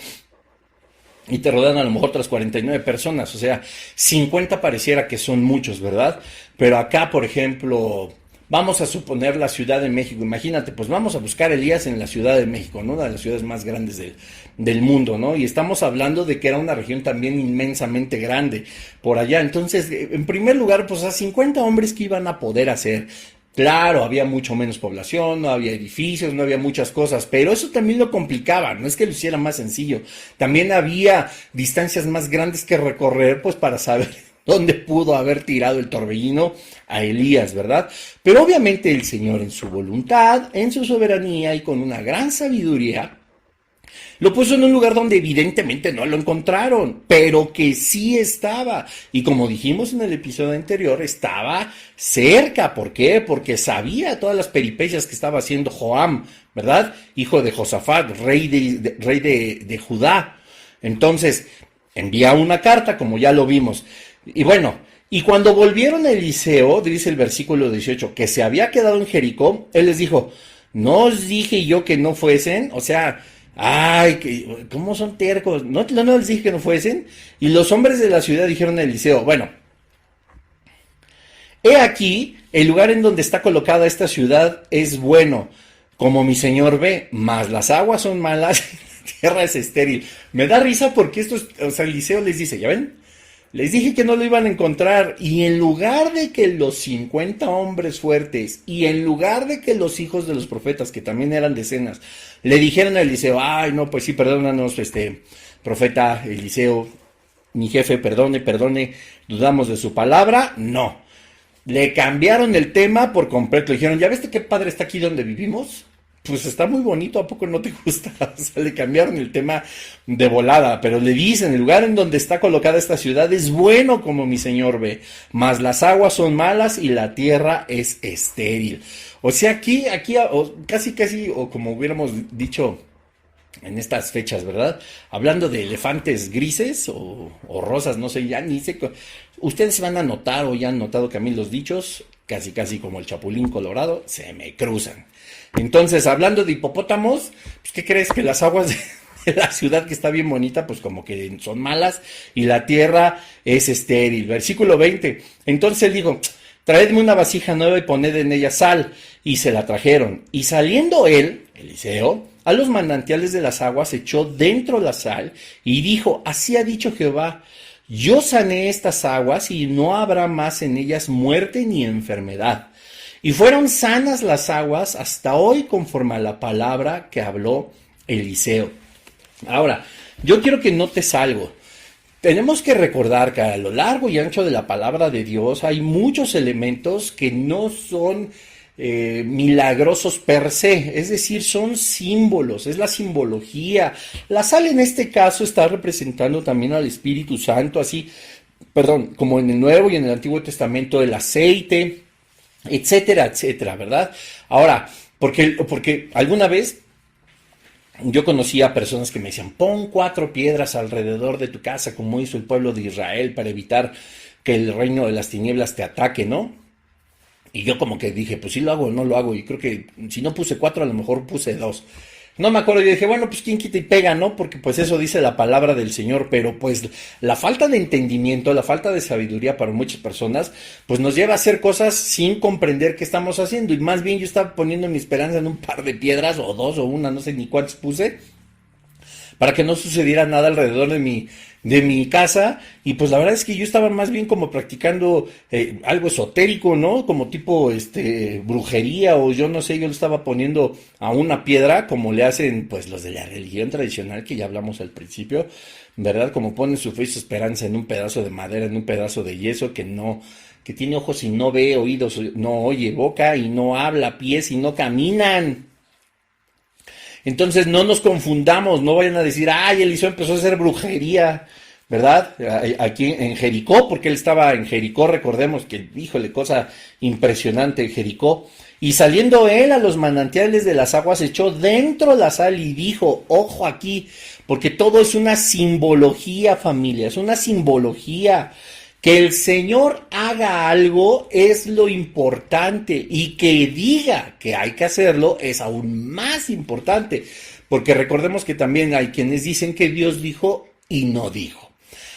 y te rodean a lo mejor otras 49 personas, o sea, 50 pareciera que son muchos, ¿verdad? Pero acá, por ejemplo, vamos a suponer la Ciudad de México, imagínate, pues vamos a buscar a Elías en la Ciudad de México, ¿no? Una de las ciudades más grandes del mundo, ¿no? Y estamos hablando de que era una región también inmensamente grande por allá, entonces, en primer lugar, pues a 50 hombres que iban a poder hacer. Claro, había mucho menos población, no había edificios, no había muchas cosas, pero eso también lo complicaba, no es que lo hiciera más sencillo, también había distancias más grandes que recorrer, pues para saber dónde pudo haber tirado el torbellino a Elías, ¿verdad? Pero obviamente el Señor en su voluntad, en su soberanía y con una gran sabiduría, lo puso en un lugar donde evidentemente no lo encontraron, pero que sí estaba. Y como dijimos en el episodio anterior, estaba cerca. ¿Por qué? Porque sabía todas las peripecias que estaba haciendo Joam, ¿verdad? Hijo de Josafat, rey de Judá. Entonces, envía una carta, como ya lo vimos. Y bueno, y cuando volvieron a Eliseo, dice el versículo 18, que se había quedado en Jericó, él les dijo, ¿no os dije yo que no fuesen? O sea, ay, ¿cómo son tercos? ¿No les dije que no fuesen? Y los hombres de la ciudad dijeron a Eliseo, bueno, he aquí, el lugar en donde está colocada esta ciudad es bueno, como mi señor ve, mas las aguas son malas, la tierra es estéril. Me da risa porque Eliseo les dice, ¿ya ven? Les dije que no lo iban a encontrar, y en lugar de que los 50 hombres fuertes, y en lugar de que los hijos de los profetas, que también eran decenas, le dijeron a Eliseo, ay, no, pues sí, perdónanos, profeta Eliseo, mi jefe, perdone, dudamos de su palabra, no. Le cambiaron el tema por completo, le dijeron, ¿ya ves qué padre está aquí donde vivimos? Pues está muy bonito, ¿a poco no te gusta? O sea, le cambiaron el tema de volada, pero le dicen, el lugar en donde está colocada esta ciudad es bueno como mi señor ve, mas las aguas son malas y la tierra es estéril. O sea, aquí, casi, o como hubiéramos dicho en estas fechas, ¿verdad? Hablando de elefantes grises o rosas, no sé, ya ni sé. Ustedes van a notar o ya han notado que a mí los dichos, casi como el Chapulín Colorado, se me cruzan. Entonces, hablando de hipopótamos, pues, ¿qué crees? Que las aguas de la ciudad, que está bien bonita, pues como que son malas y la tierra es estéril. Versículo 20. Entonces él dijo, traedme una vasija nueva y poned en ella sal. Y se la trajeron. Y saliendo él, Eliseo, a los manantiales de las aguas, echó dentro la sal y dijo, así ha dicho Jehová, yo sané estas aguas y no habrá más en ellas muerte ni enfermedad. Y fueron sanas las aguas hasta hoy conforme a la palabra que habló Eliseo. Ahora, yo quiero que notes algo. Tenemos que recordar que a lo largo y ancho de la palabra de Dios hay muchos elementos que no son milagrosos per se, es decir, son símbolos, es la simbología. La sal en este caso está representando también al Espíritu Santo, como en el Nuevo y en el Antiguo Testamento el aceite, etcétera, etcétera, ¿verdad? Ahora, porque alguna vez yo conocía a personas que me decían, pon 4 piedras alrededor de tu casa, como hizo el pueblo de Israel, para evitar que el reino de las tinieblas te ataque, ¿no? Y yo como que dije, pues sí lo hago o no lo hago, y creo que si no puse 4, a lo mejor puse 2. No me acuerdo, yo dije, bueno, pues quién quita y pega, ¿no? Porque pues eso dice la palabra del Señor, pero pues la falta de entendimiento, la falta de sabiduría para muchas personas, pues nos lleva a hacer cosas sin comprender qué estamos haciendo, y más bien yo estaba poniendo mi esperanza en un par de piedras, o 2, o 1, no sé ni cuántas puse, para que no sucediera nada alrededor de de mi casa, y pues la verdad es que yo estaba más bien como practicando algo esotérico, ¿no? Como tipo brujería, o yo no sé, yo le estaba poniendo a una piedra como le hacen pues los de la religión tradicional que ya hablamos al principio, ¿verdad? Como ponen su fe y su esperanza en un pedazo de madera, en un pedazo de yeso que tiene ojos y no ve, oídos no oye, boca y no habla, pies y no caminan. Entonces no nos confundamos, no vayan a decir, ay, Eliseo empezó a hacer brujería, ¿verdad? Aquí en Jericó, porque él estaba en Jericó, recordemos que, híjole, cosa impresionante, Jericó. Y saliendo él a los manantiales de las aguas, echó dentro la sal y dijo, ojo aquí, porque todo es una simbología, familia, es una simbología. Que el Señor haga algo es lo importante, y que diga que hay que hacerlo es aún más importante, porque recordemos que también hay quienes dicen que Dios dijo y no dijo.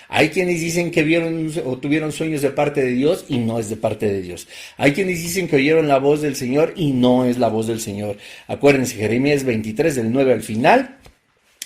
Hay quienes dicen que vieron o tuvieron sueños de parte de Dios y no es de parte de Dios. Hay quienes dicen que oyeron la voz del Señor y no es la voz del Señor. Acuérdense, Jeremías 23 del 9 al final.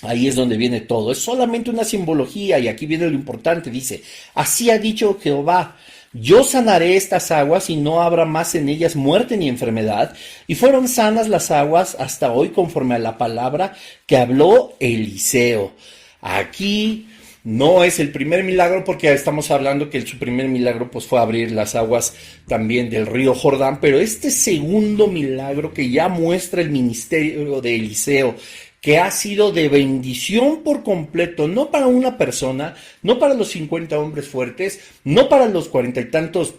Ahí es donde viene todo, es solamente una simbología, y aquí viene lo importante, dice, así ha dicho Jehová, yo sanaré estas aguas y no habrá más en ellas muerte ni enfermedad, y fueron sanas las aguas hasta hoy conforme a la palabra que habló Eliseo. Aquí no es el primer milagro, porque estamos hablando que su primer milagro pues fue abrir las aguas también del río Jordán, pero este segundo milagro que ya muestra el ministerio de Eliseo, que ha sido de bendición por completo, no para una persona, no para los 50 hombres fuertes, no para los 40 y tantos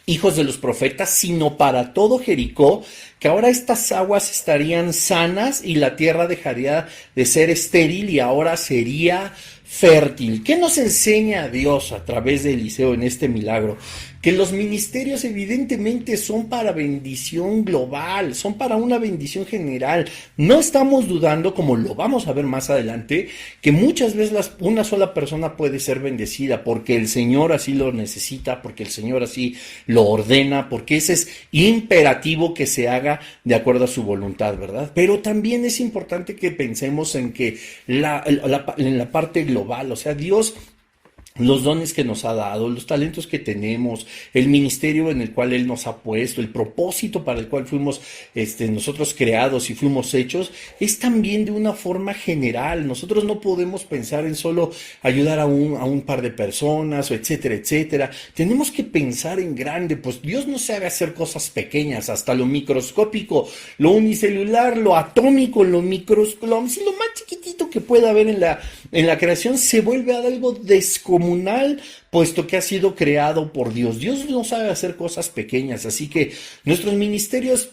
hijos de los profetas, sino para todo Jericó, que ahora estas aguas estarían sanas y la tierra dejaría de ser estéril y ahora sería fértil. ¿Qué nos enseña Dios a través de Eliseo en este milagro? Que los ministerios evidentemente son para bendición global, son para una bendición general. No estamos dudando, como lo vamos a ver más adelante, que muchas veces una sola persona puede ser bendecida porque el Señor así lo necesita, porque el Señor así lo ordena, porque ese es imperativo que se haga de acuerdo a su voluntad, ¿verdad? Pero también es importante que pensemos en que en la parte global, o sea, Dios, los dones que nos ha dado, los talentos que tenemos, el ministerio en el cual Él nos ha puesto, el propósito para el cual fuimos nosotros creados y fuimos hechos, es también de una forma general. Nosotros no podemos pensar en solo ayudar a un par de personas, o etcétera, etcétera. Tenemos que pensar en grande, pues Dios no sabe hacer cosas pequeñas, hasta lo microscópico, lo unicelular, lo atómico, lo más chiquitito que pueda haber en la creación se vuelve algo descomunal, puesto que ha sido creado por Dios. Dios no sabe hacer cosas pequeñas, así que nuestros ministerios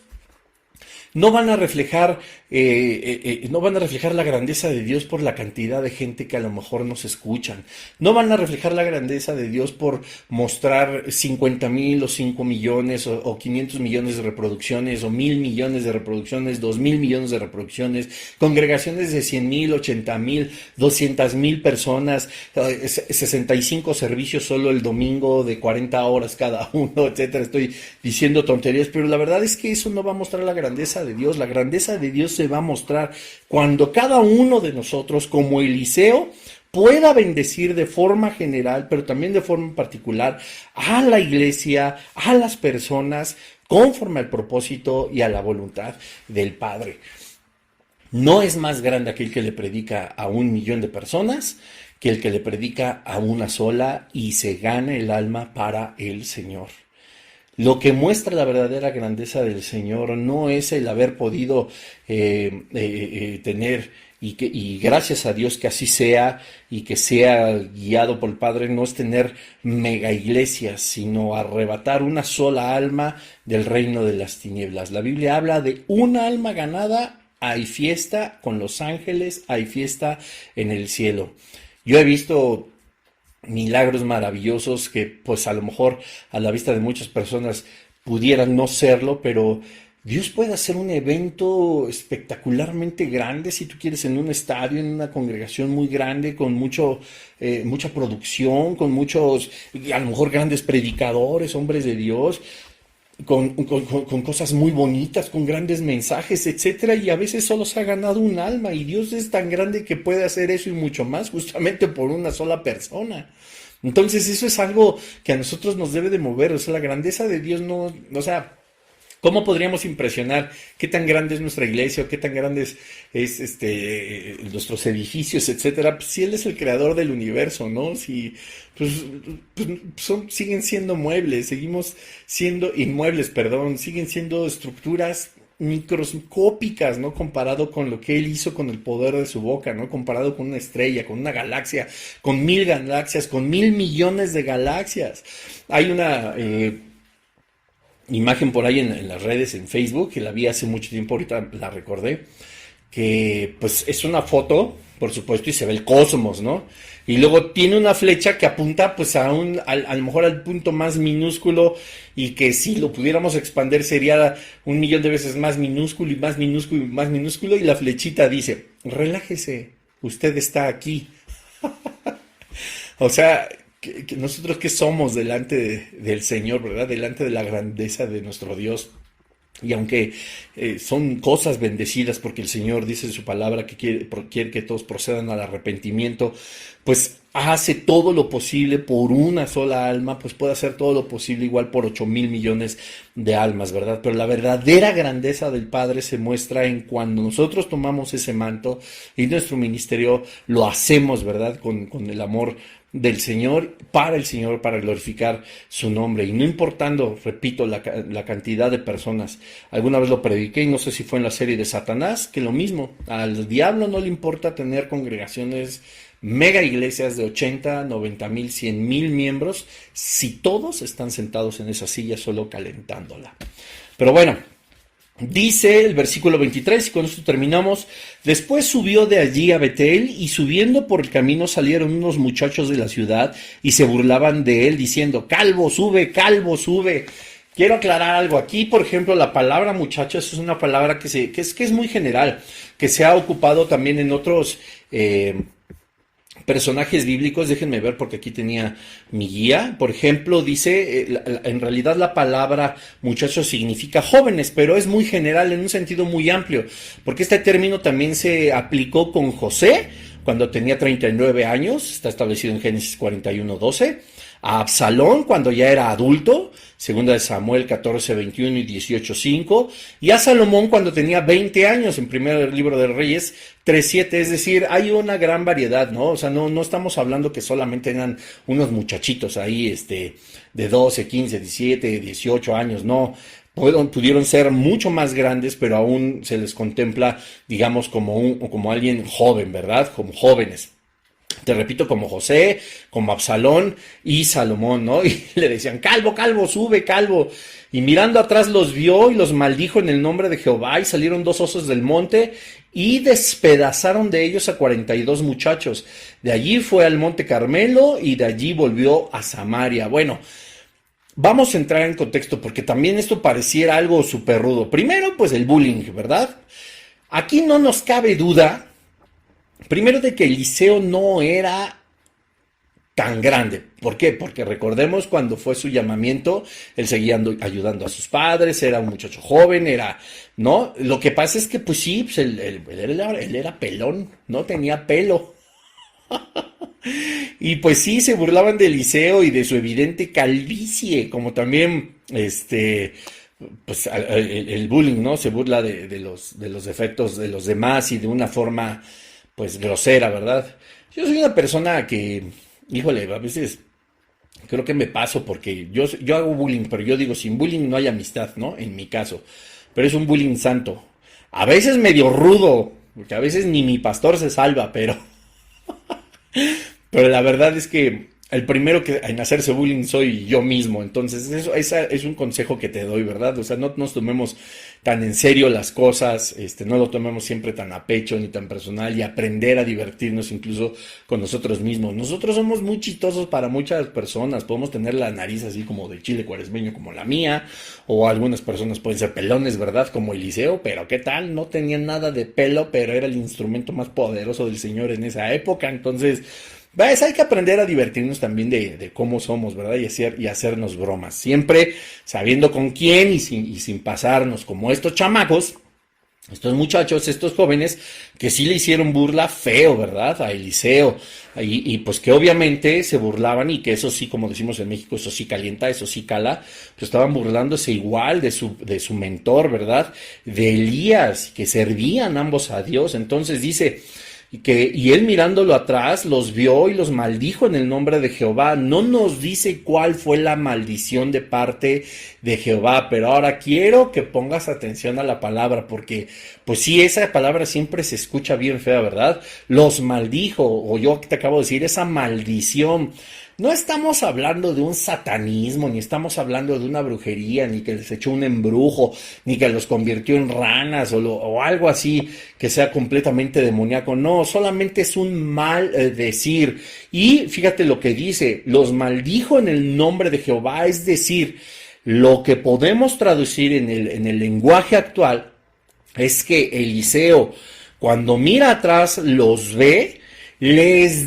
no van a reflejar la grandeza de Dios por la cantidad de gente que a lo mejor nos escuchan. No van a reflejar la grandeza de Dios por mostrar 50,000 o 5 millones o 500 millones de reproducciones o 1,000 millones de reproducciones, 2,000 millones de reproducciones, congregaciones de 100,000, 80,000, 200,000 personas, 65 servicios solo el domingo de 40 horas cada uno, etcétera. Estoy diciendo tonterías, pero la verdad es que eso no va a mostrar la grandeza de Dios. La grandeza de Dios se va a mostrar cuando cada uno de nosotros, como Eliseo, pueda bendecir de forma general, pero también de forma particular a la iglesia, a las personas, conforme al propósito y a la voluntad del Padre. No es más grande aquel que le predica a 1,000,000 de personas que el que le predica a una sola y se gana el alma para el Señor. Lo que muestra la verdadera grandeza del Señor no es el haber podido tener, y gracias a Dios que así sea, y que sea guiado por el Padre, no es tener mega iglesias, sino arrebatar una sola alma del reino de las tinieblas. La Biblia habla de una alma ganada, hay fiesta con los ángeles, hay fiesta en el cielo. Yo he visto milagros maravillosos que pues a lo mejor a la vista de muchas personas pudieran no serlo, pero Dios puede hacer un evento espectacularmente grande, si tú quieres, en un estadio, en una congregación muy grande, con mucha producción, con muchos, a lo mejor grandes predicadores, hombres de Dios. con cosas muy bonitas, con grandes mensajes, etcétera, y a veces solo se ha ganado un alma, y Dios es tan grande que puede hacer eso y mucho más, justamente por una sola persona. Entonces eso es algo que a nosotros nos debe de mover, o sea, la grandeza de Dios no, o sea, ¿cómo podríamos impresionar qué tan grande es nuestra iglesia o qué tan grandes es nuestros edificios, etcétera? Pues, si Él es el creador del universo, ¿no? Si pues, siguen siendo muebles, seguimos siendo inmuebles, perdón, siguen siendo estructuras microscópicas, ¿no? Comparado con lo que Él hizo con el poder de su boca, ¿no? Comparado con una estrella, con una galaxia, con 1000 galaxias, con 1000 millones de galaxias. Hay una imagen por ahí en las redes, en Facebook, que la vi hace mucho tiempo, ahorita la recordé, que pues es una foto, por supuesto, y se ve el cosmos, ¿no? Y luego tiene una flecha que apunta pues a lo mejor al punto más minúsculo y que si lo pudiéramos expandir sería 1 millón de veces más minúsculo y más minúsculo y más minúsculo, y la flechita dice, relájese, usted está aquí. O sea, que nosotros qué somos delante del Señor, ¿verdad? Delante de la grandeza de nuestro Dios. Y aunque son cosas bendecidas, porque el Señor dice en su palabra que quiere que todos procedan al arrepentimiento, pues hace todo lo posible por una sola alma, pues puede hacer todo lo posible igual por 8,000 millones de almas, ¿verdad? Pero la verdadera grandeza del Padre se muestra en cuando nosotros tomamos ese manto y nuestro ministerio lo hacemos, ¿verdad? Con el amor del Señor, para glorificar su nombre. Y no importando, repito, la cantidad de personas. Alguna vez lo prediqué, y no sé si fue en la serie de Satanás, que lo mismo. Al diablo no le importa tener congregaciones, mega iglesias de 80, 90,000, 100,000 miembros, si todos están sentados en esa silla solo calentándola. Pero bueno, dice el versículo 23, y con esto terminamos. Después subió de allí a Betel, y subiendo por el camino salieron unos muchachos de la ciudad y se burlaban de él, diciendo, calvo, sube, calvo, sube. Quiero aclarar algo aquí, por ejemplo, la palabra muchachos es una palabra que es muy general, que se ha ocupado también en otros personajes bíblicos. Déjenme ver porque aquí tenía mi guía. Por ejemplo, dice, en realidad la palabra muchachos significa jóvenes, pero es muy general en un sentido muy amplio, porque este término también se aplicó con José cuando tenía 39 años, está establecido en Génesis 41:12, a Absalón cuando ya era adulto, segunda de Samuel 14:21 y 18:5, y a Salomón cuando tenía 20 años, en primer libro de Reyes 3:7, es decir, hay una gran variedad, ¿no? O sea, no estamos hablando que solamente eran unos muchachitos ahí, de 12, 15, 17, 18 años, no. Pudieron ser mucho más grandes, pero aún se les contempla, digamos, como alguien joven, ¿verdad? Como jóvenes. Te repito, como José, como Absalón y Salomón, ¿no? Y le decían, calvo, calvo, sube, calvo. Y mirando atrás los vio y los maldijo en el nombre de Jehová, y salieron 2 osos del monte y despedazaron de ellos a 42 muchachos. De allí fue al monte Carmelo y de allí volvió a Samaria. Bueno, vamos a entrar en contexto porque también esto pareciera algo súper rudo. Primero, pues el bullying, ¿verdad? Aquí no nos cabe duda, primero, de que Eliseo no era tan grande. ¿Por qué? Porque recordemos cuando fue su llamamiento, él seguía ayudando a sus padres, era un muchacho joven, ¿no? Lo que pasa es que, pues sí, pues él era pelón, no tenía pelo. Y pues sí, se burlaban de Eliseo y de su evidente calvicie, como también, pues el bullying, ¿no? Se burla de los defectos de los demás y de una forma, pues, grosera, ¿verdad? Yo soy una persona que, híjole, a veces creo que me paso porque yo hago bullying, pero yo digo, sin bullying no hay amistad, ¿no? En mi caso. Pero es un bullying santo. A veces medio rudo, porque a veces ni mi pastor se salva, pero la verdad es que el primero que en hacerse bullying soy yo mismo. Entonces, esa es un consejo que te doy, ¿verdad? O sea, no nos tomemos tan en serio las cosas, no lo tomemos siempre tan a pecho ni tan personal, y aprender a divertirnos incluso con nosotros mismos. Nosotros somos muy chistosos para muchas personas, podemos tener la nariz así como de chile cuaresmeño como la mía, o algunas personas pueden ser pelones, ¿verdad? Como Eliseo, pero ¿qué tal? No tenían nada de pelo, pero era el instrumento más poderoso del Señor en esa época. Entonces, ¿Ves? Hay que aprender a divertirnos también de cómo somos, ¿verdad? Y hacernos bromas. Siempre sabiendo con quién y sin pasarnos, como estos chamacos, estos muchachos, estos jóvenes, que sí le hicieron burla feo, ¿verdad? A Eliseo. Y pues que obviamente se burlaban y que eso sí, como decimos en México, eso sí calienta, eso sí cala, pues estaban burlándose igual de su mentor, ¿verdad? De Elías, que servían ambos a Dios. Entonces dice, y él mirándolo atrás los vio y los maldijo en el nombre de Jehová. No nos dice cuál fue la maldición de parte de Jehová, pero ahora quiero que pongas atención a la palabra, porque pues sí, esa palabra siempre se escucha bien fea, ¿verdad? Los maldijo, o yo te acabo de decir, esa maldición. No estamos hablando de un satanismo, ni estamos hablando de una brujería, ni que les echó un embrujo, ni que los convirtió en ranas o algo así que sea completamente demoníaco. No, solamente es un mal decir. Y fíjate lo que dice, los maldijo en el nombre de Jehová, es decir, lo que podemos traducir en el lenguaje actual es que Eliseo, cuando mira atrás, los ve, les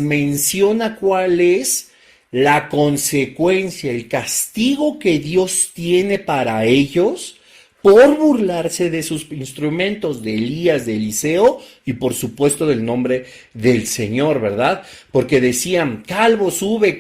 menciona cuál es la consecuencia, el castigo que Dios tiene para ellos por burlarse de sus instrumentos, de Elías, de Eliseo y por supuesto del nombre del Señor, ¿verdad? Porque decían, calvo sube,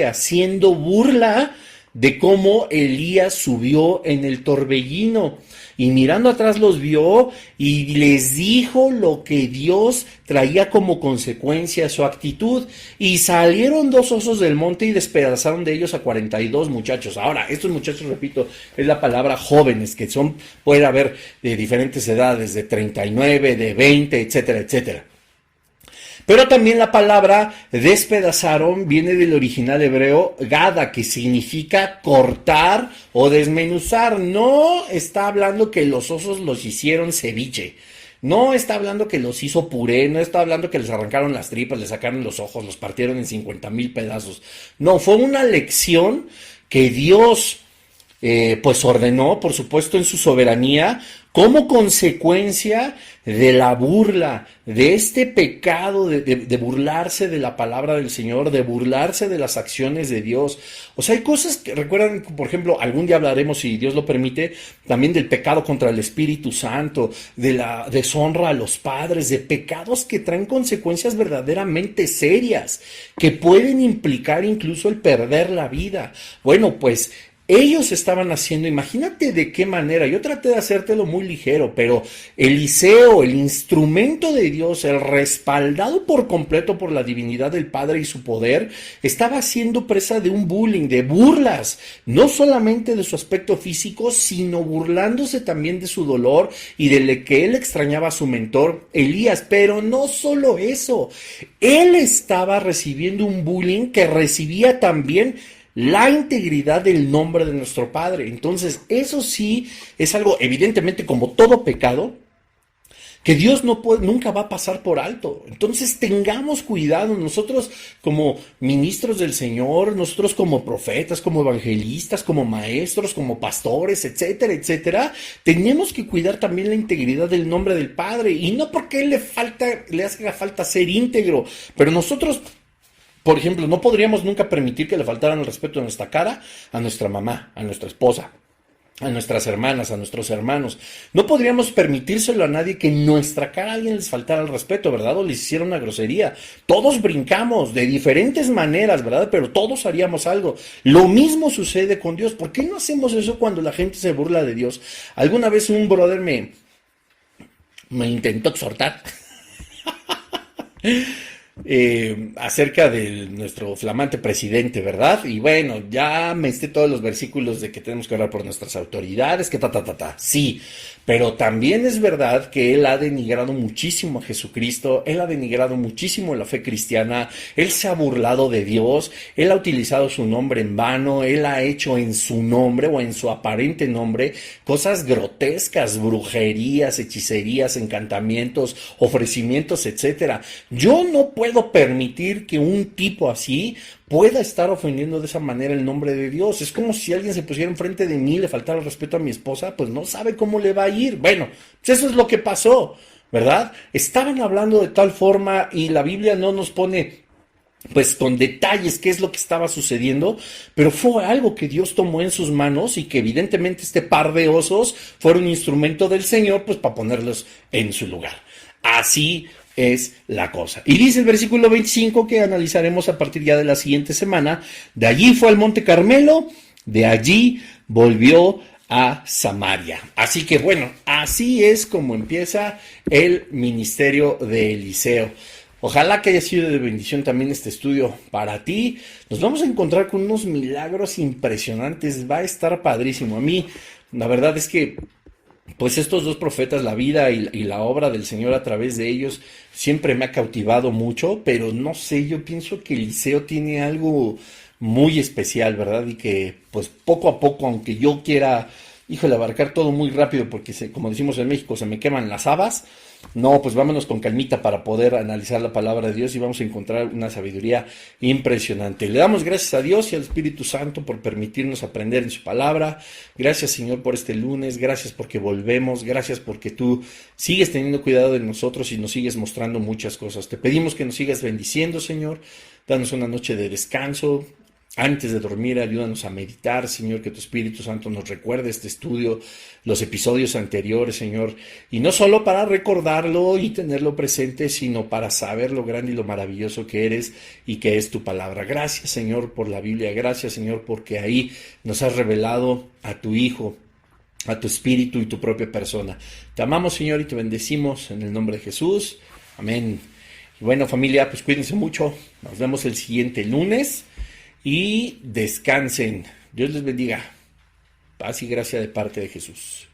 haciendo burla de cómo Elías subió en el torbellino. Y mirando atrás los vio y les dijo lo que Dios traía como consecuencia a su actitud. Y salieron 2 osos del monte y despedazaron de ellos a 42 muchachos. Ahora, estos muchachos, repito, es la palabra jóvenes, que puede haber de diferentes edades, de 39, de 20, etcétera, etcétera. Pero también la palabra despedazaron viene del original hebreo gada, que significa cortar o desmenuzar. No está hablando que los osos los hicieron ceviche. No está hablando que los hizo puré, no está hablando que les arrancaron las tripas, les sacaron los ojos, los partieron en 50,000 pedazos. No, fue una lección que Dios pues ordenó, por supuesto, en su soberanía, como consecuencia de la burla, de este pecado de burlarse de la palabra del Señor, de burlarse de las acciones de Dios. O sea, hay cosas que recuerdan, por ejemplo, algún día hablaremos, si Dios lo permite, también del pecado contra el Espíritu Santo, de la deshonra a los padres, de pecados que traen consecuencias verdaderamente serias, que pueden implicar incluso el perder la vida. Bueno, pues ellos estaban haciendo, imagínate de qué manera, yo traté de hacértelo muy ligero, pero Eliseo, el instrumento de Dios, el respaldado por completo por la divinidad del Padre y su poder, estaba siendo presa de un bullying, de burlas, no solamente de su aspecto físico, sino burlándose también de su dolor y de que él extrañaba a su mentor, Elías. Pero no solo eso, él estaba recibiendo un bullying que recibía también la integridad del nombre de nuestro Padre. Entonces, eso sí es algo, evidentemente, como todo pecado, que Dios nunca va a pasar por alto. Entonces, tengamos cuidado. Nosotros como ministros del Señor, nosotros como profetas, como evangelistas, como maestros, como pastores, etcétera, etcétera, tenemos que cuidar también la integridad del nombre del Padre. Y no porque le haga falta ser íntegro, pero nosotros, por ejemplo, no podríamos nunca permitir que le faltaran el respeto a nuestra cara, a nuestra mamá, a nuestra esposa, a nuestras hermanas, a nuestros hermanos. No podríamos permitírselo a nadie que en nuestra cara a alguien les faltara el respeto, ¿verdad? O les hiciera una grosería. Todos brincamos de diferentes maneras, ¿verdad? Pero todos haríamos algo. Lo mismo sucede con Dios. ¿Por qué no hacemos eso cuando la gente se burla de Dios? Alguna vez un brother me intentó exhortar acerca de nuestro flamante presidente, ¿verdad? Y bueno, ya me esté todos los versículos de que tenemos que orar por nuestras autoridades, que sí, pero también es verdad que él ha denigrado muchísimo a Jesucristo, él ha denigrado muchísimo la fe cristiana, él se ha burlado de Dios, él ha utilizado su nombre en vano, él ha hecho en su nombre o en su aparente nombre cosas grotescas, brujerías, hechicerías, encantamientos, ofrecimientos, etcétera. Yo no puedo permitir que un tipo así pueda estar ofendiendo de esa manera el nombre de Dios. Es como si alguien se pusiera enfrente de mí y le faltara el respeto a mi esposa, pues no sabe cómo le va a ir. Bueno, pues eso es lo que pasó, ¿verdad? Estaban hablando de tal forma y la Biblia no nos pone pues con detalles qué es lo que estaba sucediendo, pero fue algo que Dios tomó en sus manos y que evidentemente este par de osos fueron un instrumento del Señor pues para ponerlos en su lugar. Así es la cosa. Y dice el versículo 25 que analizaremos a partir ya de la siguiente semana: de allí fue al Monte Carmelo, de allí volvió a Samaria. Así que bueno, así es como empieza el ministerio de Eliseo. Ojalá que haya sido de bendición también este estudio para ti. Nos vamos a encontrar con unos milagros impresionantes. Va a estar padrísimo. A mí, la verdad es que pues estos dos profetas, la vida y la obra del Señor a través de ellos, siempre me ha cautivado mucho, pero no sé, yo pienso que Eliseo tiene algo muy especial, ¿verdad? Y que pues poco a poco, aunque yo quiera, híjole, abarcar todo muy rápido, porque como decimos en México, se me queman las habas. No, pues vámonos con calmita para poder analizar la palabra de Dios y vamos a encontrar una sabiduría impresionante. Le damos gracias a Dios y al Espíritu Santo por permitirnos aprender en su palabra. Gracias, Señor, por este lunes. Gracias porque volvemos. Gracias porque tú sigues teniendo cuidado de nosotros y nos sigues mostrando muchas cosas. Te pedimos que nos sigas bendiciendo, Señor. Danos una noche de descanso. Antes de dormir, ayúdanos a meditar, Señor, que tu Espíritu Santo nos recuerde este estudio, los episodios anteriores, Señor, y no solo para recordarlo y tenerlo presente, sino para saber lo grande y lo maravilloso que eres y que es tu palabra. Gracias, Señor, por la Biblia. Gracias, Señor, porque ahí nos has revelado a tu Hijo, a tu Espíritu y tu propia persona. Te amamos, Señor, y te bendecimos en el nombre de Jesús. Amén. Y bueno, familia, pues cuídense mucho. Nos vemos el siguiente lunes. Y descansen. Dios les bendiga. Paz y gracia de parte de Jesús.